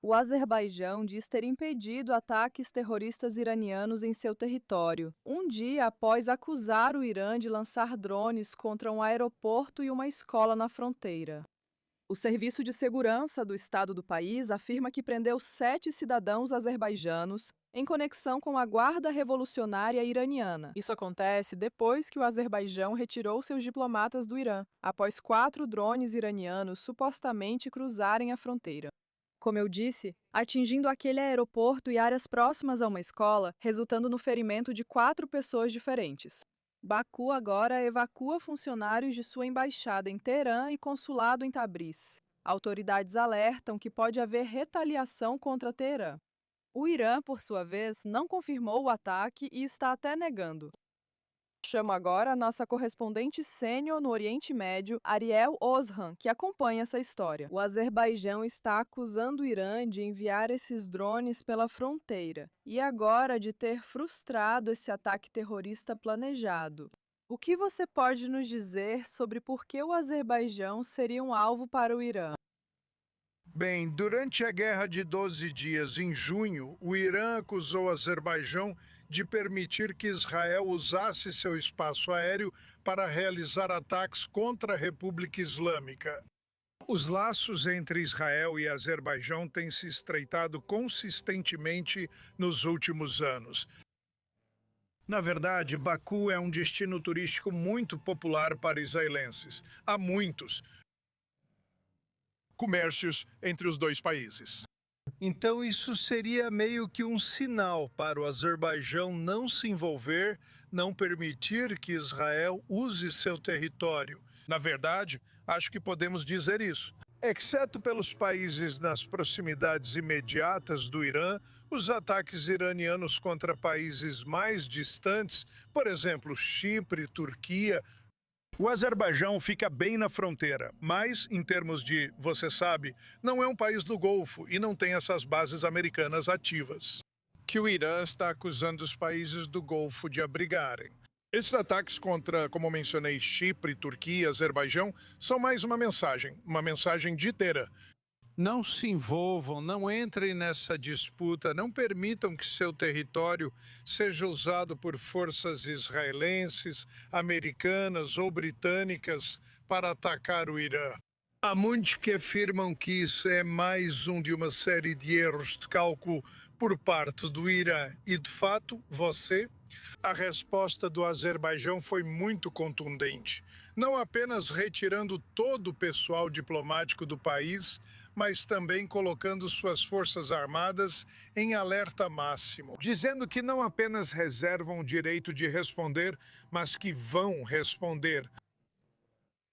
O Azerbaijão diz ter impedido ataques terroristas iranianos em seu território, um dia após acusar o Irã de lançar drones contra um aeroporto e uma escola na fronteira. O Serviço de Segurança do Estado do país afirma que prendeu 7 cidadãos azerbaijanos em conexão com a Guarda Revolucionária Iraniana. Isso acontece depois que o Azerbaijão retirou seus diplomatas do Irã, após 4 drones iranianos supostamente cruzarem a fronteira. Como eu disse, atingindo aquele aeroporto e áreas próximas a uma escola, resultando no ferimento de 4 pessoas diferentes. Baku agora evacua funcionários de sua embaixada em Teherã e consulado em Tabriz. Autoridades alertam que pode haver retaliação contra Teherã. O Irã, por sua vez, não confirmou o ataque e está até negando. Chamo agora a nossa correspondente sênior no Oriente Médio, Ariel Ozhan, que acompanha essa história. O Azerbaijão está acusando o Irã de enviar esses drones pela fronteira e agora de ter frustrado esse ataque terrorista planejado. O que você pode nos dizer sobre por que o Azerbaijão seria um alvo para o Irã? Bem, durante a Guerra de 12 Dias, em junho, o Irã acusou o Azerbaijão de permitir que Israel usasse seu espaço aéreo para realizar ataques contra a República Islâmica. Os laços entre Israel e Azerbaijão têm se estreitado consistentemente nos últimos anos. Na verdade, Baku é um destino turístico muito popular para israelenses. Há muitos comércios entre os dois países. Então isso seria meio que um sinal para o Azerbaijão não se envolver, não permitir que Israel use seu território. Na verdade, acho que podemos dizer isso. Exceto pelos países nas proximidades imediatas do Irã, os ataques iranianos contra países mais distantes, por exemplo, Chipre, Turquia. O Azerbaijão fica bem na fronteira, mas, em termos de, você sabe, não é um país do Golfo e não tem essas bases americanas ativas, que o Irã está acusando os países do Golfo de abrigarem. Esses ataques contra, como mencionei, Chipre, Turquia, Azerbaijão, são mais uma mensagem de Teherã. Não se envolvam, não entrem nessa disputa, não permitam que seu território seja usado por forças israelenses, americanas ou britânicas para atacar o Irã. Há muitos que afirmam que isso é mais um de uma série de erros de cálculo por parte do Irã. E, de fato, a resposta do Azerbaijão foi muito contundente. Não apenas retirando todo o pessoal diplomático do país, mas também colocando suas forças armadas em alerta máximo, dizendo que não apenas reservam o direito de responder, mas que vão responder.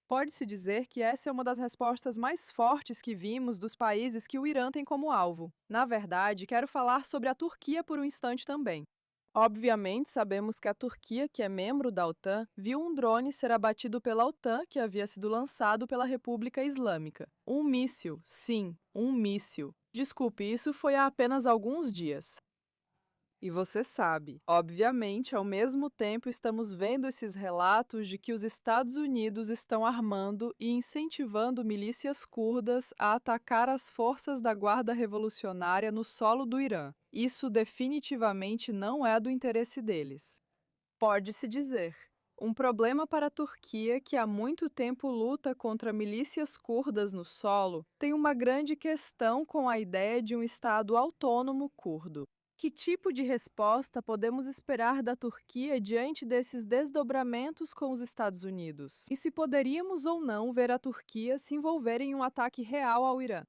Pode-se dizer que essa é uma das respostas mais fortes que vimos dos países que o Irã tem como alvo. Na verdade, quero falar sobre a Turquia por um instante também. Obviamente, sabemos que a Turquia, que é membro da OTAN, viu um drone ser abatido pela OTAN que havia sido lançado pela República Islâmica. Um míssil, sim, um míssil. Desculpe, isso foi há apenas alguns dias. E você sabe, obviamente, ao mesmo tempo estamos vendo esses relatos de que os Estados Unidos estão armando e incentivando milícias curdas a atacar as forças da Guarda Revolucionária no solo do Irã. Isso definitivamente não é do interesse deles. Pode-se dizer. Um problema para a Turquia, que há muito tempo luta contra milícias curdas no solo, tem uma grande questão com a ideia de um Estado autônomo curdo. Que tipo de resposta podemos esperar da Turquia diante desses desdobramentos com os Estados Unidos? E se poderíamos ou não ver a Turquia se envolver em um ataque real ao Irã?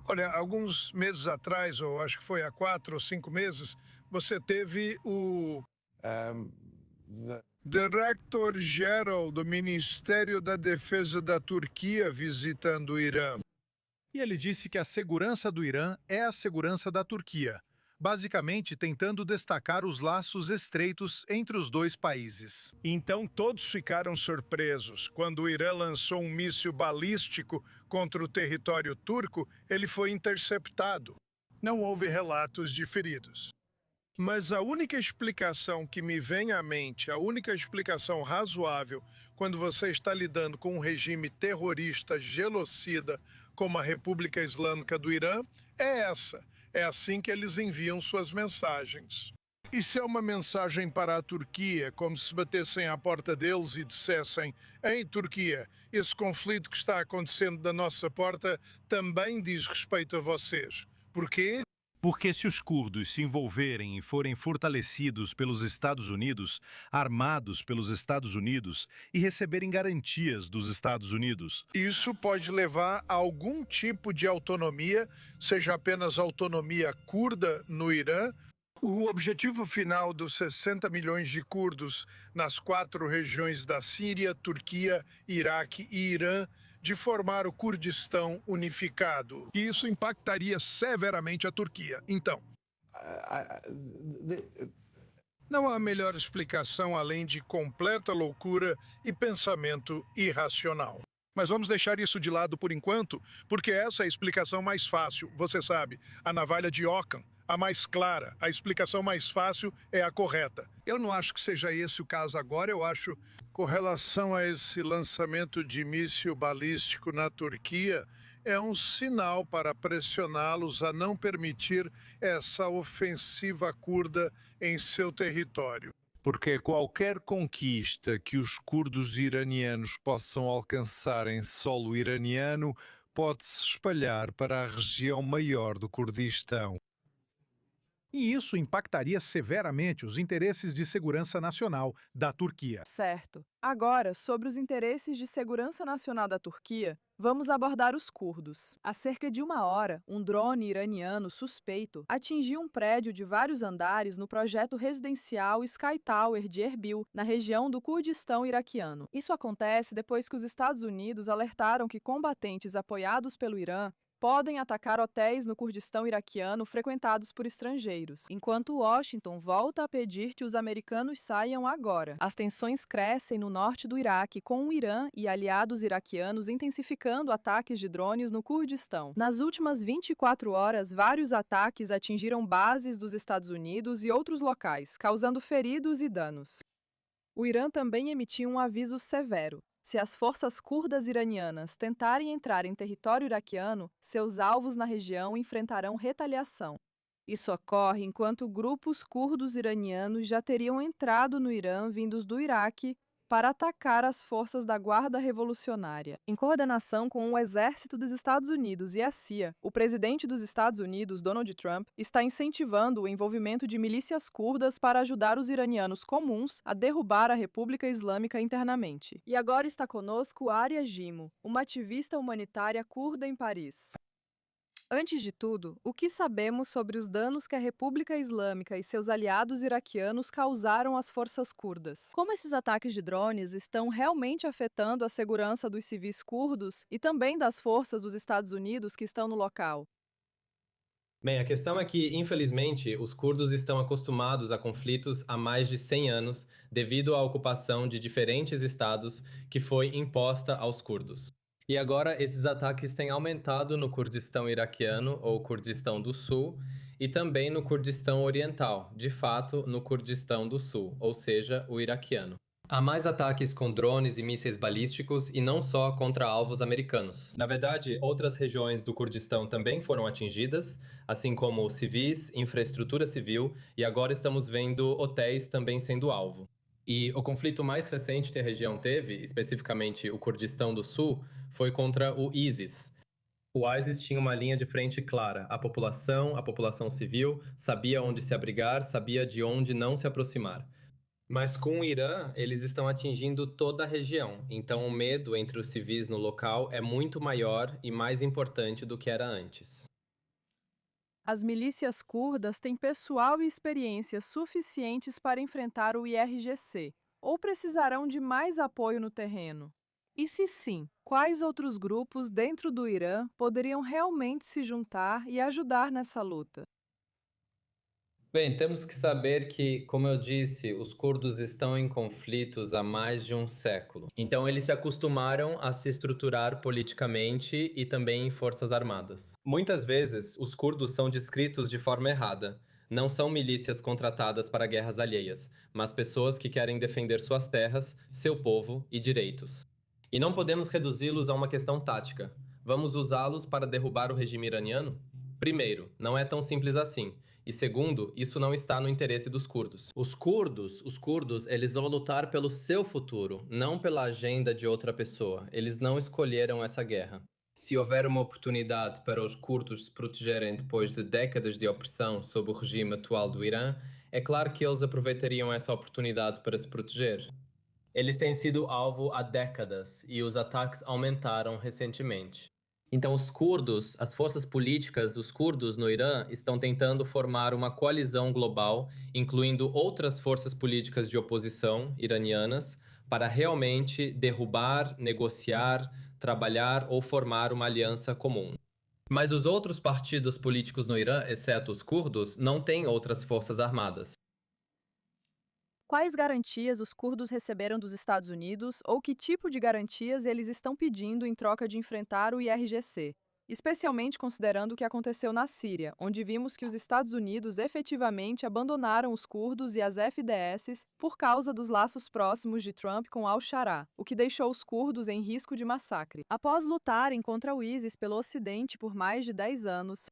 Olha, alguns meses atrás, ou acho que foi há 4 ou 5 meses, você teve o Director-Geral do Ministério da Defesa da Turquia visitando o Irã. E ele disse que a segurança do Irã é a segurança da Turquia, basicamente tentando destacar os laços estreitos entre os dois países. Então todos ficaram surpresos. Quando o Irã lançou um míssil balístico contra o território turco, ele foi interceptado. Não houve relatos de feridos. Mas a única explicação que me vem à mente, a única explicação razoável quando você está lidando com um regime terrorista genocida como a República Islâmica do Irã, é essa. É assim que eles enviam suas mensagens. E se é uma mensagem para a Turquia, como se batessem à porta deles e dissessem: "Ei, Turquia, esse conflito que está acontecendo da nossa porta também diz respeito a vocês." Porquê? Porque se os curdos se envolverem e forem fortalecidos pelos Estados Unidos, armados pelos Estados Unidos e receberem garantias dos Estados Unidos, isso pode levar a algum tipo de autonomia, seja apenas autonomia curda no Irã. O objetivo final dos 60 milhões de curdos nas 4 regiões da Síria, Turquia, Iraque e Irã, de formar o Kurdistão unificado. E isso impactaria severamente a Turquia. Então, não há melhor explicação além de completa loucura e pensamento irracional. Mas vamos deixar isso de lado por enquanto, porque essa é a explicação mais fácil. Você sabe, a navalha de Ockham, a mais clara, a explicação mais fácil é a correta. Eu não acho que seja esse o caso agora, eu acho, com relação a esse lançamento de míssil balístico na Turquia, é um sinal para pressioná-los a não permitir essa ofensiva curda em seu território. Porque qualquer conquista que os curdos iranianos possam alcançar em solo iraniano pode se espalhar para a região maior do Kurdistão. E isso impactaria severamente os interesses de segurança nacional da Turquia. Certo. Agora, sobre os interesses de segurança nacional da Turquia, vamos abordar os curdos. Há cerca de 1 hora, um drone iraniano suspeito atingiu um prédio de vários andares no projeto residencial Sky Tower de Erbil, na região do Kurdistão iraquiano. Isso acontece depois que os Estados Unidos alertaram que combatentes apoiados pelo Irã podem atacar hotéis no Kurdistão iraquiano frequentados por estrangeiros, enquanto Washington volta a pedir que os americanos saiam agora. As tensões crescem no norte do Iraque, com o Irã e aliados iraquianos intensificando ataques de drones no Kurdistão. Nas últimas 24 horas, vários ataques atingiram bases dos Estados Unidos e outros locais, causando feridos e danos. O Irã também emitiu um aviso severo. Se as forças curdas iranianas tentarem entrar em território iraquiano, seus alvos na região enfrentarão retaliação. Isso ocorre enquanto grupos curdos iranianos já teriam entrado no Irã vindos do Iraque para atacar as forças da Guarda Revolucionária. Em coordenação com o Exército dos Estados Unidos e a CIA, o presidente dos Estados Unidos, Donald Trump, está incentivando o envolvimento de milícias curdas para ajudar os iranianos comuns a derrubar a República Islâmica internamente. E agora está conosco Arya Gimo, uma ativista humanitária curda em Paris. Antes de tudo, o que sabemos sobre os danos que a República Islâmica e seus aliados iraquianos causaram às forças curdas? Como esses ataques de drones estão realmente afetando a segurança dos civis curdos e também das forças dos Estados Unidos que estão no local? Bem, a questão é que, infelizmente, os curdos estão acostumados a conflitos há mais de 100 anos devido à ocupação de diferentes estados que foi imposta aos curdos. E agora esses ataques têm aumentado no Kurdistão iraquiano, ou Kurdistão do Sul, e também no Kurdistão Oriental, de fato, no Kurdistão do Sul, ou seja, o iraquiano. Há mais ataques com drones e mísseis balísticos e não só contra alvos americanos. Na verdade, outras regiões do Kurdistão também foram atingidas, assim como civis, infraestrutura civil, e agora estamos vendo hotéis também sendo alvo. E o conflito mais recente que a região teve, especificamente o Kurdistão do Sul, foi contra o ISIS. O ISIS tinha uma linha de frente clara. A população civil, sabia onde se abrigar, sabia de onde não se aproximar. Mas com o Irã, eles estão atingindo toda a região, então o medo entre os civis no local é muito maior e mais importante do que era antes. As milícias curdas têm pessoal e experiências suficientes para enfrentar o IRGC, ou precisarão de mais apoio no terreno? E se sim, quais outros grupos dentro do Irã poderiam realmente se juntar e ajudar nessa luta? Bem, temos que saber que, como eu disse, os curdos estão em conflitos há mais de um século. Então eles se acostumaram a se estruturar politicamente e também em forças armadas. Muitas vezes, os curdos são descritos de forma errada. Não são milícias contratadas para guerras alheias, mas pessoas que querem defender suas terras, seu povo e direitos. E não podemos reduzi-los a uma questão tática. Vamos usá-los para derrubar o regime iraniano? Primeiro, não é tão simples assim. E segundo, isso não está no interesse dos curdos. Os curdos, eles vão lutar pelo seu futuro, não pela agenda de outra pessoa. Eles não escolheram essa guerra. Se houver uma oportunidade para os curdos se protegerem depois de décadas de opressão sob o regime atual do Irã, é claro que eles aproveitariam essa oportunidade para se proteger. Eles têm sido alvo há décadas e os ataques aumentaram recentemente. Então os curdos, as forças políticas dos curdos no Irã estão tentando formar uma coalizão global, incluindo outras forças políticas de oposição iranianas, para realmente derrubar, negociar, trabalhar ou formar uma aliança comum. Mas os outros partidos políticos no Irã, exceto os curdos, não têm outras forças armadas. Quais garantias os curdos receberam dos Estados Unidos ou que tipo de garantias eles estão pedindo em troca de enfrentar o IRGC? Especialmente considerando o que aconteceu na Síria, onde vimos que os Estados Unidos efetivamente abandonaram os curdos e as FDS por causa dos laços próximos de Trump com Al-Sharaa, o que deixou os curdos em risco de massacre. Após lutarem contra o ISIS pelo Ocidente por mais de 10 anos,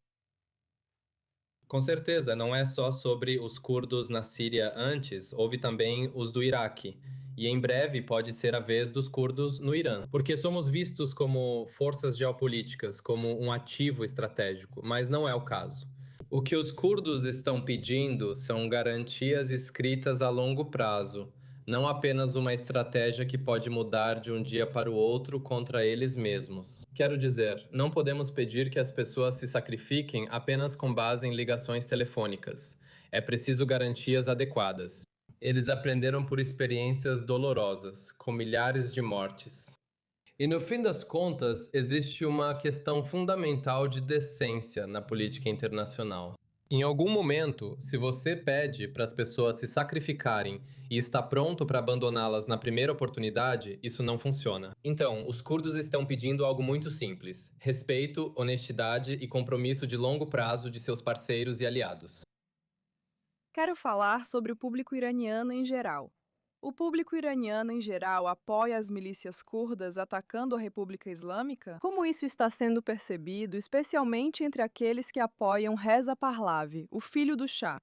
Com certeza, não é só sobre os curdos na Síria antes, houve também os do Iraque. E em breve pode ser a vez dos curdos no Irã, porque somos vistos como forças geopolíticas, como um ativo estratégico, mas não é o caso. O que os curdos estão pedindo são garantias escritas a longo prazo, não apenas uma estratégia que pode mudar de um dia para o outro contra eles mesmos. Quero dizer, não podemos pedir que as pessoas se sacrifiquem apenas com base em ligações telefônicas. É preciso garantias adequadas. Eles aprenderam por experiências dolorosas, com milhares de mortes. E no fim das contas, existe uma questão fundamental de decência na política internacional. Em algum momento, se você pede para as pessoas se sacrificarem e está pronto para abandoná-las na primeira oportunidade, isso não funciona. Então, os curdos estão pedindo algo muito simples: respeito, honestidade e compromisso de longo prazo de seus parceiros e aliados. quero falar sobre o público iraniano em geral. O público iraniano em geral apoia as milícias curdas atacando a República Islâmica? Como isso está sendo percebido, especialmente entre aqueles que apoiam Reza Pahlavi, o filho do Shah?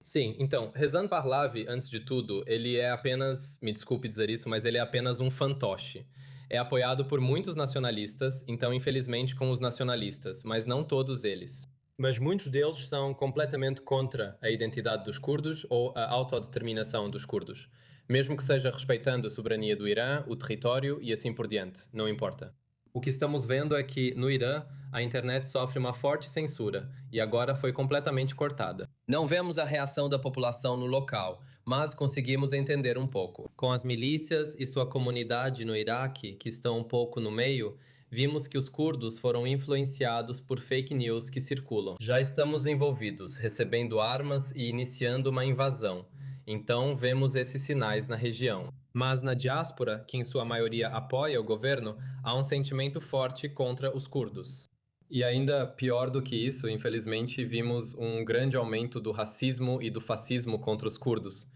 Sim, então, Rezan Pahlavi, antes de tudo, ele é apenas, me desculpe dizer isso, mas ele é apenas um fantoche. É apoiado por muitos nacionalistas, então infelizmente com os nacionalistas, mas não todos eles. Mas muitos deles são completamente contra a identidade dos curdos ou a autodeterminação dos curdos, mesmo que seja respeitando a soberania do Irã, o território e assim por diante, não importa. O que estamos vendo é que, no Irã, a internet sofre uma forte censura e agora foi completamente cortada. Não vemos a reação da população no local, mas conseguimos entender um pouco. Com as milícias e sua comunidade no Iraque, que estão um pouco no meio, vimos que os curdos foram influenciados por fake news que circulam. Já estamos envolvidos, recebendo armas e iniciando uma invasão. Então, vemos esses sinais na região. Mas na diáspora, que em sua maioria apoia o governo, há um sentimento forte contra os curdos. E ainda pior do que isso, infelizmente, vimos um grande aumento do racismo e do fascismo contra os curdos,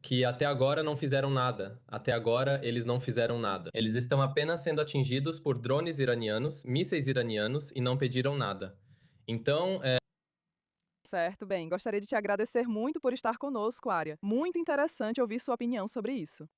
que até agora não fizeram nada. Até agora, eles não fizeram nada. Eles estão apenas sendo atingidos por drones iranianos, mísseis iranianos, e não pediram nada. Então, Certo, bem, gostaria de te agradecer muito por estar conosco, Ária. Muito interessante ouvir sua opinião sobre isso.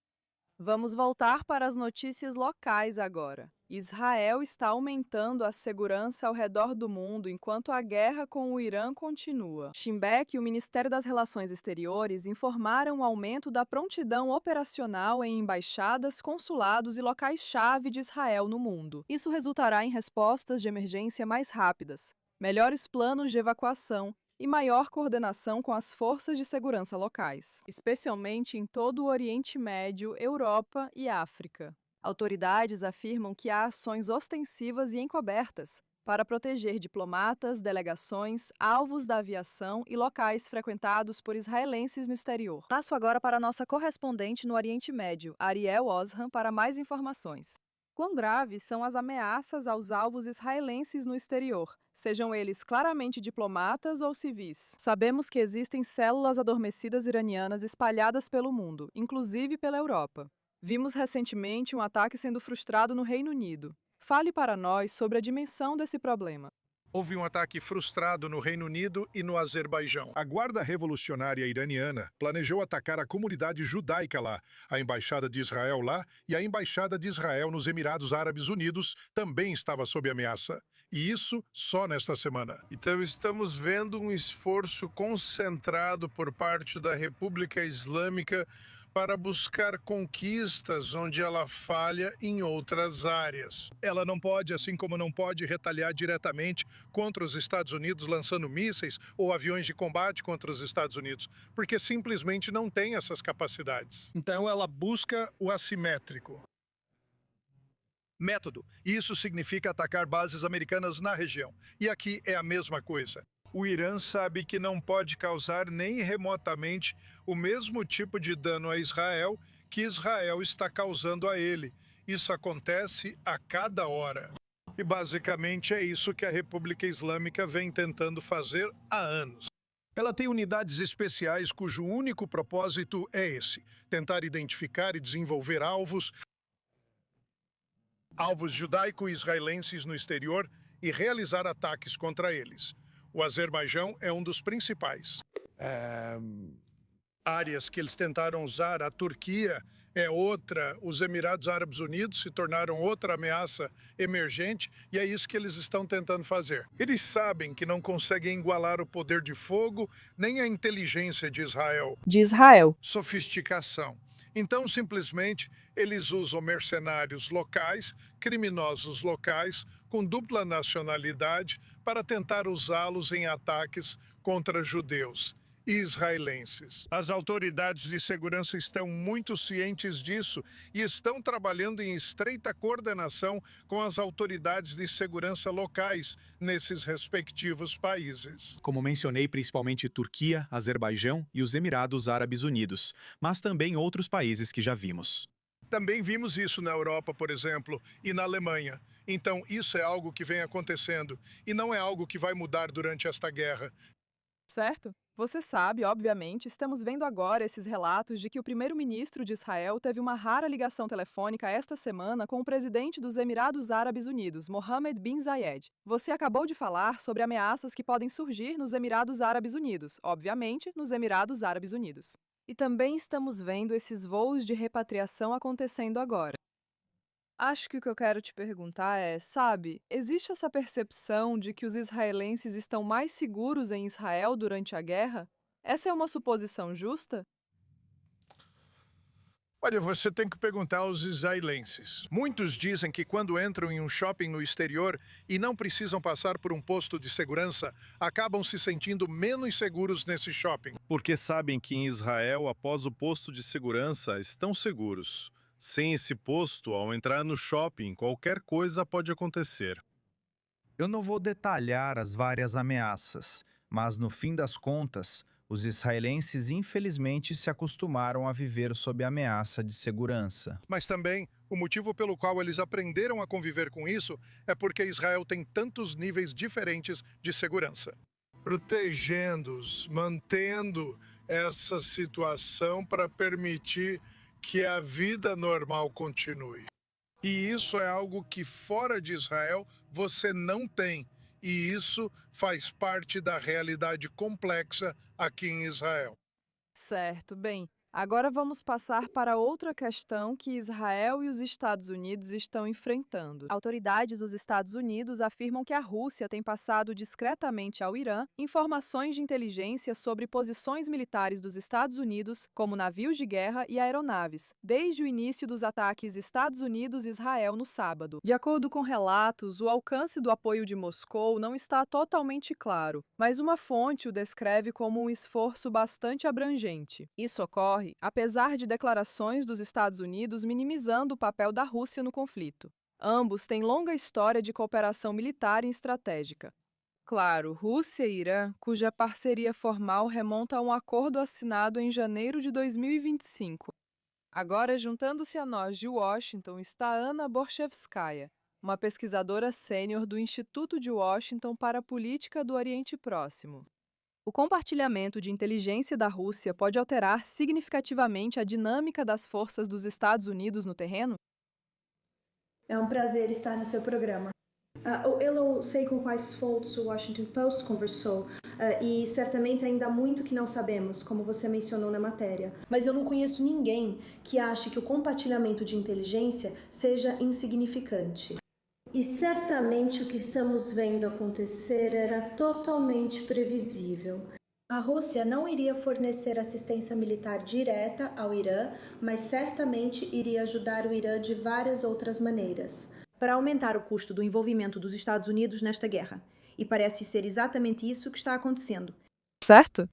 Vamos voltar para as notícias locais agora. Israel está aumentando a segurança ao redor do mundo enquanto a guerra com o Irã continua. Schimbeck e o Ministério das Relações Exteriores informaram o aumento da prontidão operacional em embaixadas, consulados e locais-chave de Israel no mundo. Isso resultará em respostas de emergência mais rápidas, melhores planos de evacuação e maior coordenação com as forças de segurança locais, especialmente em todo o Oriente Médio, Europa e África. Autoridades afirmam que há ações ostensivas e encobertas para proteger diplomatas, delegações, alvos da aviação e locais frequentados por israelenses no exterior. Passo agora para a nossa correspondente no Oriente Médio, Ariel Osham, para mais informações. Quão graves são as ameaças aos alvos israelenses no exterior, sejam eles claramente diplomatas ou civis? Sabemos que existem células adormecidas iranianas espalhadas pelo mundo, inclusive pela Europa. Vimos recentemente um ataque sendo frustrado no Reino Unido. Fale para nós sobre a dimensão desse problema. Houve um ataque frustrado no Reino Unido e no Azerbaijão. A Guarda Revolucionária Iraniana planejou atacar a comunidade judaica lá, a Embaixada de Israel lá e a Embaixada de Israel nos Emirados Árabes Unidos também estava sob ameaça. E isso só nesta semana. Então estamos vendo um esforço concentrado por parte da República Islâmica para buscar conquistas onde ela falha em outras áreas. Ela não pode, assim como não pode retaliar diretamente contra os Estados Unidos lançando mísseis ou aviões de combate contra os Estados Unidos, porque simplesmente não tem essas capacidades. Então ela busca o assimétrico. Método. Isso significa atacar bases americanas na região. E aqui é a mesma coisa. O Irã sabe que não pode causar nem remotamente o mesmo tipo de dano a Israel que Israel está causando a ele. Isso acontece a cada hora. E basicamente é isso que a República Islâmica vem tentando fazer há anos. Ela tem unidades especiais cujo único propósito é esse: tentar identificar e desenvolver alvos judaico-israelenses no exterior e realizar ataques contra eles. O Azerbaijão é um dos principais. Áreas que eles tentaram usar, a Turquia é outra, os Emirados Árabes Unidos se tornaram outra ameaça emergente e é isso que eles estão tentando fazer. Eles sabem que não conseguem igualar o poder de fogo nem a inteligência de Israel. Sofisticação. Então, simplesmente, eles usam mercenários locais, criminosos locais, com dupla nacionalidade, para tentar usá-los em ataques contra judeus e israelenses. As autoridades de segurança estão muito cientes disso e estão trabalhando em estreita coordenação com as autoridades de segurança locais nesses respectivos países. Como mencionei, principalmente Turquia, Azerbaijão e os Emirados Árabes Unidos, mas também outros países que já vimos. Também vimos isso na Europa, por exemplo, e na Alemanha. Então, isso é algo que vem acontecendo e não é algo que vai mudar durante esta guerra. Certo? Você sabe, obviamente, estamos vendo agora esses relatos de que o primeiro-ministro de Israel teve uma rara ligação telefônica esta semana com o presidente dos Emirados Árabes Unidos, Mohammed bin Zayed. Você acabou de falar sobre ameaças que podem surgir nos Emirados Árabes Unidos, obviamente, nos Emirados Árabes Unidos. E também estamos vendo esses voos de repatriação acontecendo agora. Acho que o que eu quero te perguntar é, sabe, existe essa percepção de que os israelenses estão mais seguros em Israel durante a guerra? Essa é uma suposição justa? Olha, você tem que perguntar aos israelenses. Muitos dizem que quando entram em um shopping no exterior e não precisam passar por um posto de segurança, acabam se sentindo menos seguros nesse shopping. Porque sabem que em Israel, após o posto de segurança, estão seguros. Sem esse posto, ao entrar no shopping, qualquer coisa pode acontecer. Eu não vou detalhar as várias ameaças, mas no fim das contas, os israelenses infelizmente se acostumaram a viver sob ameaça de segurança. Mas também, o motivo pelo qual eles aprenderam a conviver com isso é porque Israel tem tantos níveis diferentes de segurança. Protegendo-os, mantendo essa situação para permitir que a vida normal continue. E isso é algo que fora de Israel você não tem. E isso faz parte da realidade complexa aqui em Israel. Certo, bem. Agora vamos passar para outra questão que Israel e os Estados Unidos estão enfrentando. Autoridades dos Estados Unidos afirmam que a Rússia tem passado discretamente ao Irã informações de inteligência sobre posições militares dos Estados Unidos, como navios de guerra e aeronaves, desde o início dos ataques Estados Unidos-Israel no sábado. De acordo com relatos, o alcance do apoio de Moscou não está totalmente claro, mas uma fonte o descreve como um esforço bastante abrangente. Isso ocorre apesar de declarações dos Estados Unidos minimizando o papel da Rússia no conflito. Ambos têm longa história de cooperação militar e estratégica. Claro, Rússia e Irã, cuja parceria formal remonta a um acordo assinado em janeiro de 2025. Agora, juntando-se a nós de Washington, está Ana Borchevskaya, uma pesquisadora sênior do Instituto de Washington para a Política do Oriente Próximo. O compartilhamento de inteligência da Rússia pode alterar significativamente a dinâmica das forças dos Estados Unidos no terreno? É um prazer estar no seu programa. Eu não sei com quais fontes o Washington Post conversou e certamente ainda há muito que não sabemos, como você mencionou na matéria. Mas eu não conheço ninguém que ache que o compartilhamento de inteligência seja insignificante. E certamente o que estamos vendo acontecer era totalmente previsível. A Rússia não iria fornecer assistência militar direta ao Irã, mas certamente iria ajudar o Irã de várias outras maneiras, para aumentar o custo do envolvimento dos Estados Unidos nesta guerra. E parece ser exatamente isso que está acontecendo. Certo?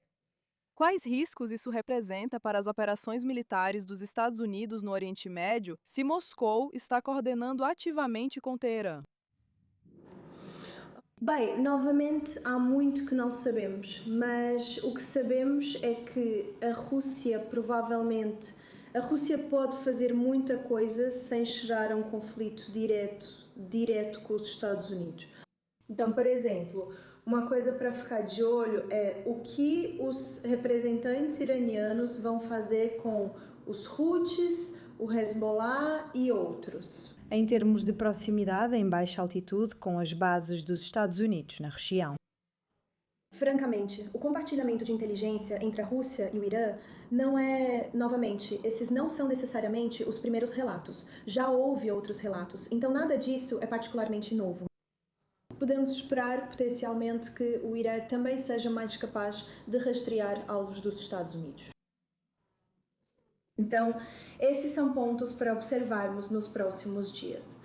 Quais riscos isso representa para as operações militares dos Estados Unidos no Oriente Médio se Moscou está coordenando ativamente com Teherã? Bem, novamente há muito que não sabemos, mas o que sabemos é que a Rússia pode fazer muita coisa sem chegar a um conflito direto com os Estados Unidos. Então, por exemplo, uma coisa para ficar de olho é o que os representantes iranianos vão fazer com os Houthis, o Hezbollah e outros. Em termos de proximidade em baixa altitude com as bases dos Estados Unidos na região. Francamente, o compartilhamento de inteligência entre a Rússia e o Irã esses não são necessariamente os primeiros relatos. Já houve outros relatos, então nada disso é particularmente novo. Podemos esperar, potencialmente, que o Irã também seja mais capaz de rastrear alvos dos Estados Unidos. Então, esses são pontos para observarmos nos próximos dias.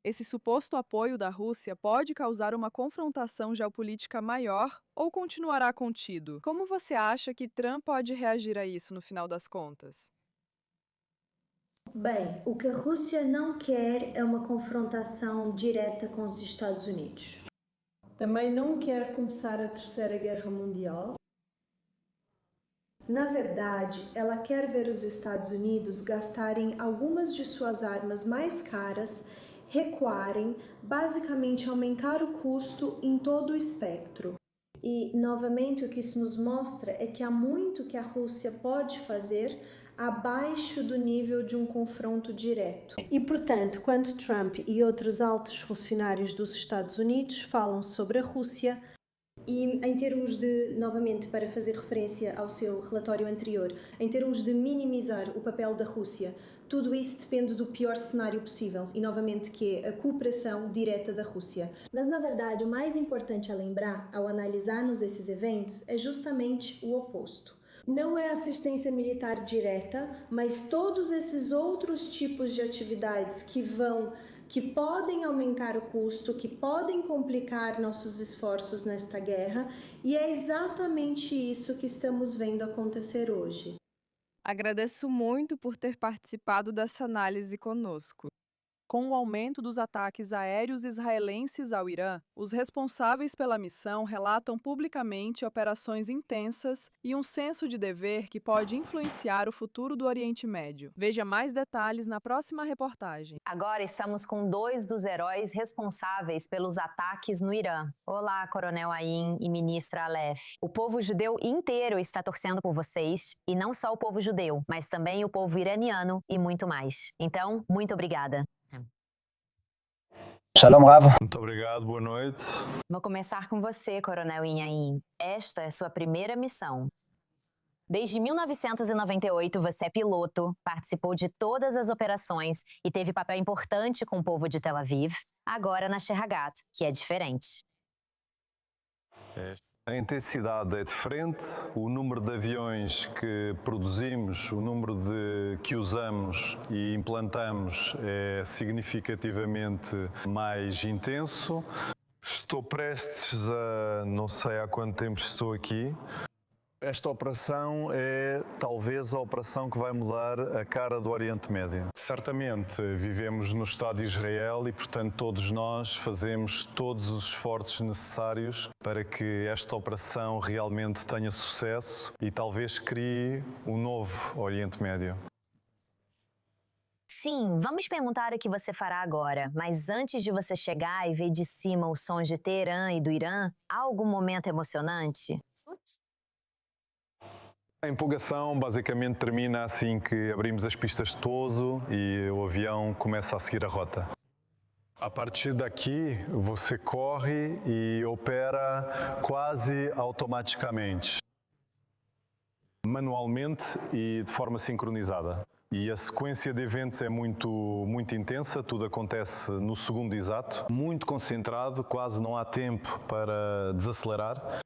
Esse suposto apoio da Rússia pode causar uma confrontação geopolítica maior ou continuará contido? Como você acha que Trump pode reagir a isso no final das contas? Bem, o que a Rússia não quer é uma confrontação direta com os Estados Unidos. Também não quer começar a Terceira Guerra Mundial. Na verdade, ela quer ver os Estados Unidos gastarem algumas de suas armas mais caras, recuarem, basicamente aumentar o custo em todo o espectro. E, novamente, o que isso nos mostra é que há muito que a Rússia pode fazer abaixo do nível de um confronto direto. E, portanto, quando Trump e outros altos funcionários dos Estados Unidos falam sobre a Rússia, e em termos de, novamente, para fazer referência ao seu relatório anterior, em termos de minimizar o papel da Rússia, tudo isso depende do pior cenário possível e, novamente, que é a cooperação direta da Rússia. Mas, na verdade, o mais importante a lembrar ao analisarmos esses eventos é justamente o oposto. Não é assistência militar direta, mas todos esses outros tipos de atividades que podem aumentar o custo, que podem complicar nossos esforços nesta guerra, e é exatamente isso que estamos vendo acontecer hoje. Agradeço muito por ter participado dessa análise conosco. Com o aumento dos ataques aéreos israelenses ao Irã, os responsáveis pela missão relatam publicamente operações intensas e um senso de dever que pode influenciar o futuro do Oriente Médio. Veja mais detalhes na próxima reportagem. Agora estamos com 2 dos heróis responsáveis pelos ataques no Irã. Olá, Coronel Ayin e Ministra Aleph. O povo judeu inteiro está torcendo por vocês, e não só o povo judeu, mas também o povo iraniano e muito mais. Então, muito obrigada. Shalom, Rav. Muito obrigado, boa noite. Vou começar com você, Coronel Inhaim. Esta é sua primeira missão. Desde 1998, você é piloto, participou de todas as operações e teve papel importante com o povo de Tel Aviv, agora na Sherhagat, que é diferente. A intensidade é diferente, o número de aviões que produzimos, o número que usamos e implantamos é significativamente mais intenso. Estou prestes a, não sei há quanto tempo estou aqui. Esta operação é talvez a operação que vai mudar a cara do Oriente Médio. Certamente vivemos no Estado de Israel e, portanto, todos nós fazemos todos os esforços necessários para que esta operação realmente tenha sucesso e talvez crie um novo Oriente Médio. Sim, vamos perguntar o que você fará agora, mas antes de você chegar e ver de cima os sons de Teherã e do Irã, há algum momento emocionante? A empolgação basicamente termina assim que abrimos as pistas de pouso e o avião começa a seguir a rota. A partir daqui, você corre e opera quase automaticamente, manualmente e de forma sincronizada. E a sequência de eventos é muito intensa, tudo acontece no segundo exato, muito concentrado, quase não há tempo para desacelerar.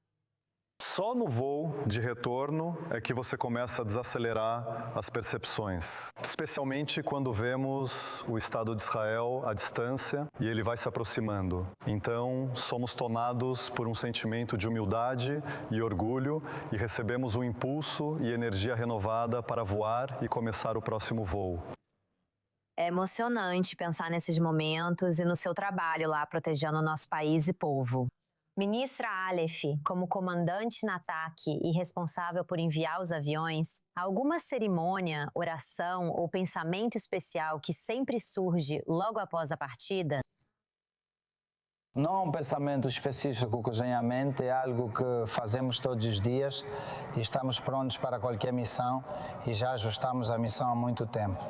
Só no voo de retorno é que você começa a desacelerar as percepções, especialmente quando vemos o Estado de Israel à distância e ele vai se aproximando. Então, somos tomados por um sentimento de humildade e orgulho e recebemos um impulso e energia renovada para voar e começar o próximo voo. É emocionante pensar nesses momentos e no seu trabalho lá protegendo o nosso país e povo. Ministra Aleph, como comandante no ataque e responsável por enviar os aviões, há alguma cerimônia, oração ou pensamento especial que sempre surge logo após a partida? Não há um pensamento específico que vem à mente, é algo que fazemos todos os dias e estamos prontos para qualquer missão e já ajustamos a missão há muito tempo.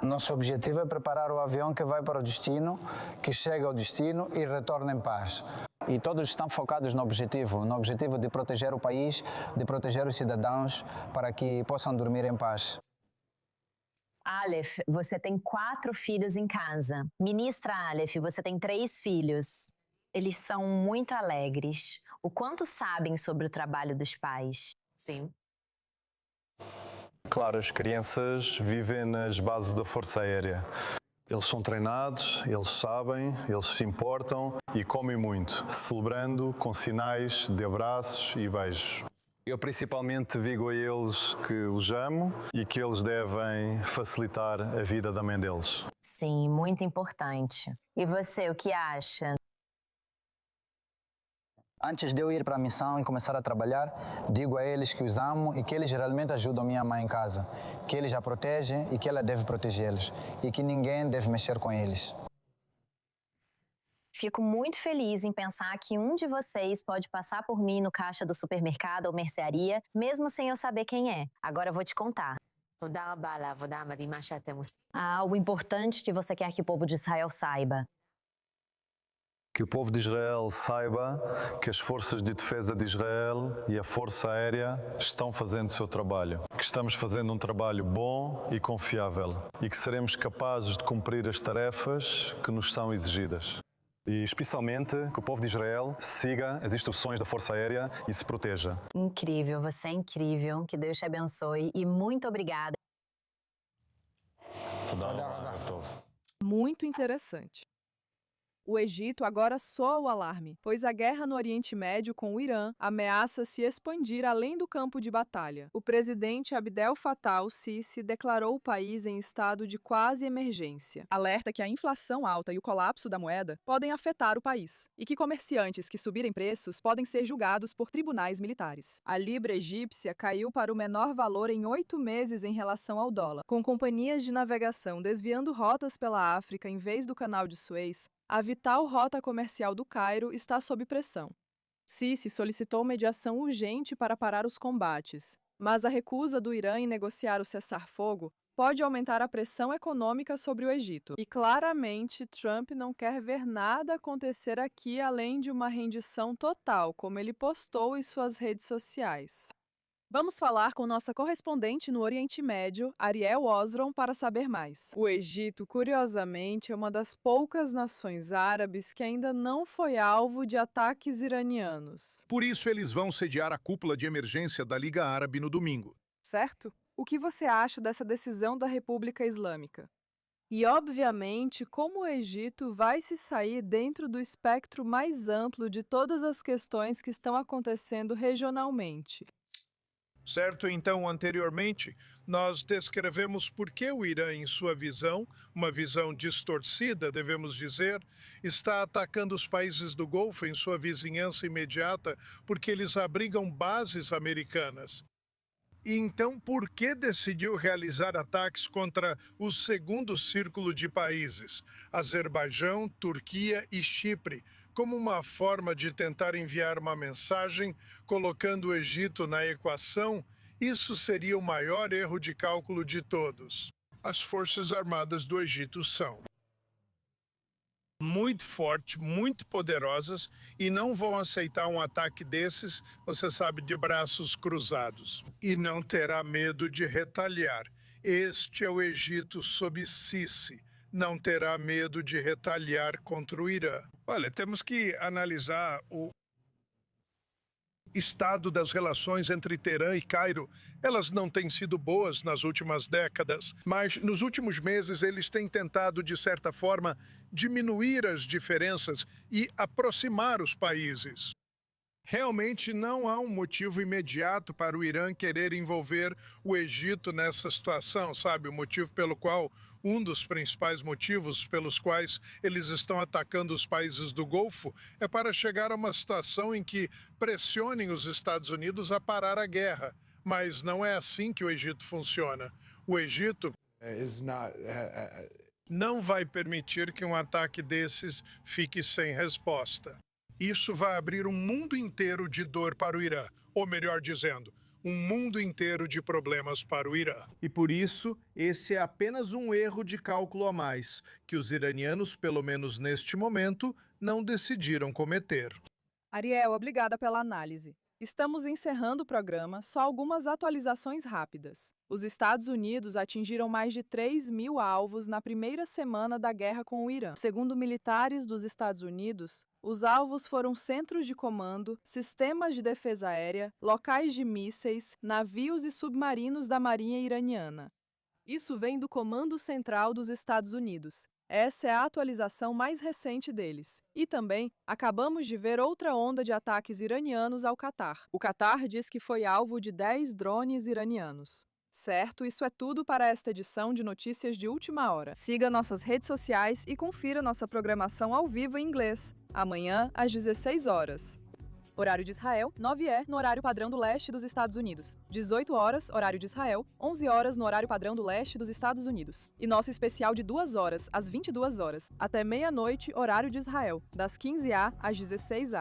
Nosso objetivo é preparar o avião que vai para o destino, que chega ao destino e retorna em paz. E todos estão focados no objetivo de proteger o país, de proteger os cidadãos, para que possam dormir em paz. Aleph, você tem 4 filhos em casa. Ministra Aleph, você tem 3 filhos. Eles são muito alegres. O quanto sabem sobre o trabalho dos pais? Sim. Claro, as crianças vivem nas bases da Força Aérea. Eles são treinados, eles sabem, eles se importam e comem muito, celebrando com sinais de abraços e beijos. Eu principalmente digo a eles que os amo e que eles devem facilitar a vida da mãe deles. Sim, muito importante. E você, o que acha? Antes de eu ir para a missão e começar a trabalhar, digo a eles que os amo e que eles geralmente ajudam minha mãe em casa, que eles a protegem e que ela deve protegê-los e que ninguém deve mexer com eles. Fico muito feliz em pensar que um de vocês pode passar por mim no caixa do supermercado ou mercearia, mesmo sem eu saber quem é. Agora eu vou te contar. Há algo importante que você quer que o povo de Israel saiba. Que o povo de Israel saiba que as forças de defesa de Israel e a Força Aérea estão fazendo o seu trabalho. Que estamos fazendo um trabalho bom e confiável. E que seremos capazes de cumprir as tarefas que nos são exigidas. E especialmente que o povo de Israel siga as instruções da Força Aérea e se proteja. Incrível, você é incrível. Que Deus te abençoe e muito obrigada. Muito interessante. O Egito agora soa o alarme, pois a guerra no Oriente Médio com o Irã ameaça se expandir além do campo de batalha. O presidente Abdel Fattah al-Sisi declarou o país em estado de quase emergência. Alerta que a inflação alta e o colapso da moeda podem afetar o país e que comerciantes que subirem preços podem ser julgados por tribunais militares. A libra egípcia caiu para o menor valor em 8 meses em relação ao dólar. Com companhias de navegação desviando rotas pela África em vez do Canal de Suez, a vital rota comercial do Cairo está sob pressão. Sisi solicitou mediação urgente para parar os combates, mas a recusa do Irã em negociar o cessar-fogo pode aumentar a pressão econômica sobre o Egito. E claramente, Trump não quer ver nada acontecer aqui além de uma rendição total, como ele postou em suas redes sociais. Vamos falar com nossa correspondente no Oriente Médio, Ariel Osron, para saber mais. O Egito, curiosamente, é uma das poucas nações árabes que ainda não foi alvo de ataques iranianos. Por isso, eles vão sediar a cúpula de emergência da Liga Árabe no domingo. Certo? O que você acha dessa decisão da República Islâmica? E, obviamente, como o Egito vai se sair dentro do espectro mais amplo de todas as questões que estão acontecendo regionalmente. Certo, então, anteriormente, nós descrevemos por que o Irã, em sua visão, uma visão distorcida, devemos dizer, está atacando os países do Golfo em sua vizinhança imediata, porque eles abrigam bases americanas. E então, por que decidiu realizar ataques contra o segundo círculo de países, Azerbaijão, Turquia e Chipre, como uma forma de tentar enviar uma mensagem, colocando o Egito na equação? Isso seria o maior erro de cálculo de todos. As Forças Armadas do Egito são muito fortes, muito poderosas e não vão aceitar um ataque desses, você sabe, de braços cruzados. E não terá medo de retaliar. Este é o Egito sob Sisi. Não terá medo de retaliar contra o Irã. Olha, temos que analisar o estado das relações entre Teherã e Cairo. Elas não têm sido boas nas últimas décadas, mas nos últimos meses eles têm tentado, de certa forma, diminuir as diferenças e aproximar os países. Realmente não há um motivo imediato para o Irã querer envolver o Egito nessa situação, sabe? O motivo pelo qual, um dos principais motivos pelos quais eles estão atacando os países do Golfo é para chegar a uma situação em que pressionem os Estados Unidos a parar a guerra. Mas não é assim que o Egito funciona. O Egito não vai permitir que um ataque desses fique sem resposta. Isso vai abrir um mundo inteiro de dor para o Irã, ou melhor dizendo, um mundo inteiro de problemas para o Irã. E por isso, esse é apenas um erro de cálculo a mais, que os iranianos, pelo menos neste momento, não decidiram cometer. Ariel, obrigada pela análise. Estamos encerrando o programa, só algumas atualizações rápidas. Os Estados Unidos atingiram mais de 3.000 alvos na primeira semana da guerra com o Irã. Segundo militares dos Estados Unidos, os alvos foram centros de comando, sistemas de defesa aérea, locais de mísseis, navios e submarinos da Marinha iraniana. Isso vem do Comando Central dos Estados Unidos. Essa é a atualização mais recente deles. E também acabamos de ver outra onda de ataques iranianos ao Catar. O Catar diz que foi alvo de 10 drones iranianos. Certo, isso é tudo para esta edição de Notícias de Última Hora. Siga nossas redes sociais e confira nossa programação ao vivo em inglês, amanhã às 16 horas. Horário de Israel, 9h no horário padrão do leste dos Estados Unidos. 18 horas, horário de Israel, 11 horas no horário padrão do leste dos Estados Unidos. E nosso especial de 2 horas, às 22 horas, até meia-noite, horário de Israel, das 15h às 16h.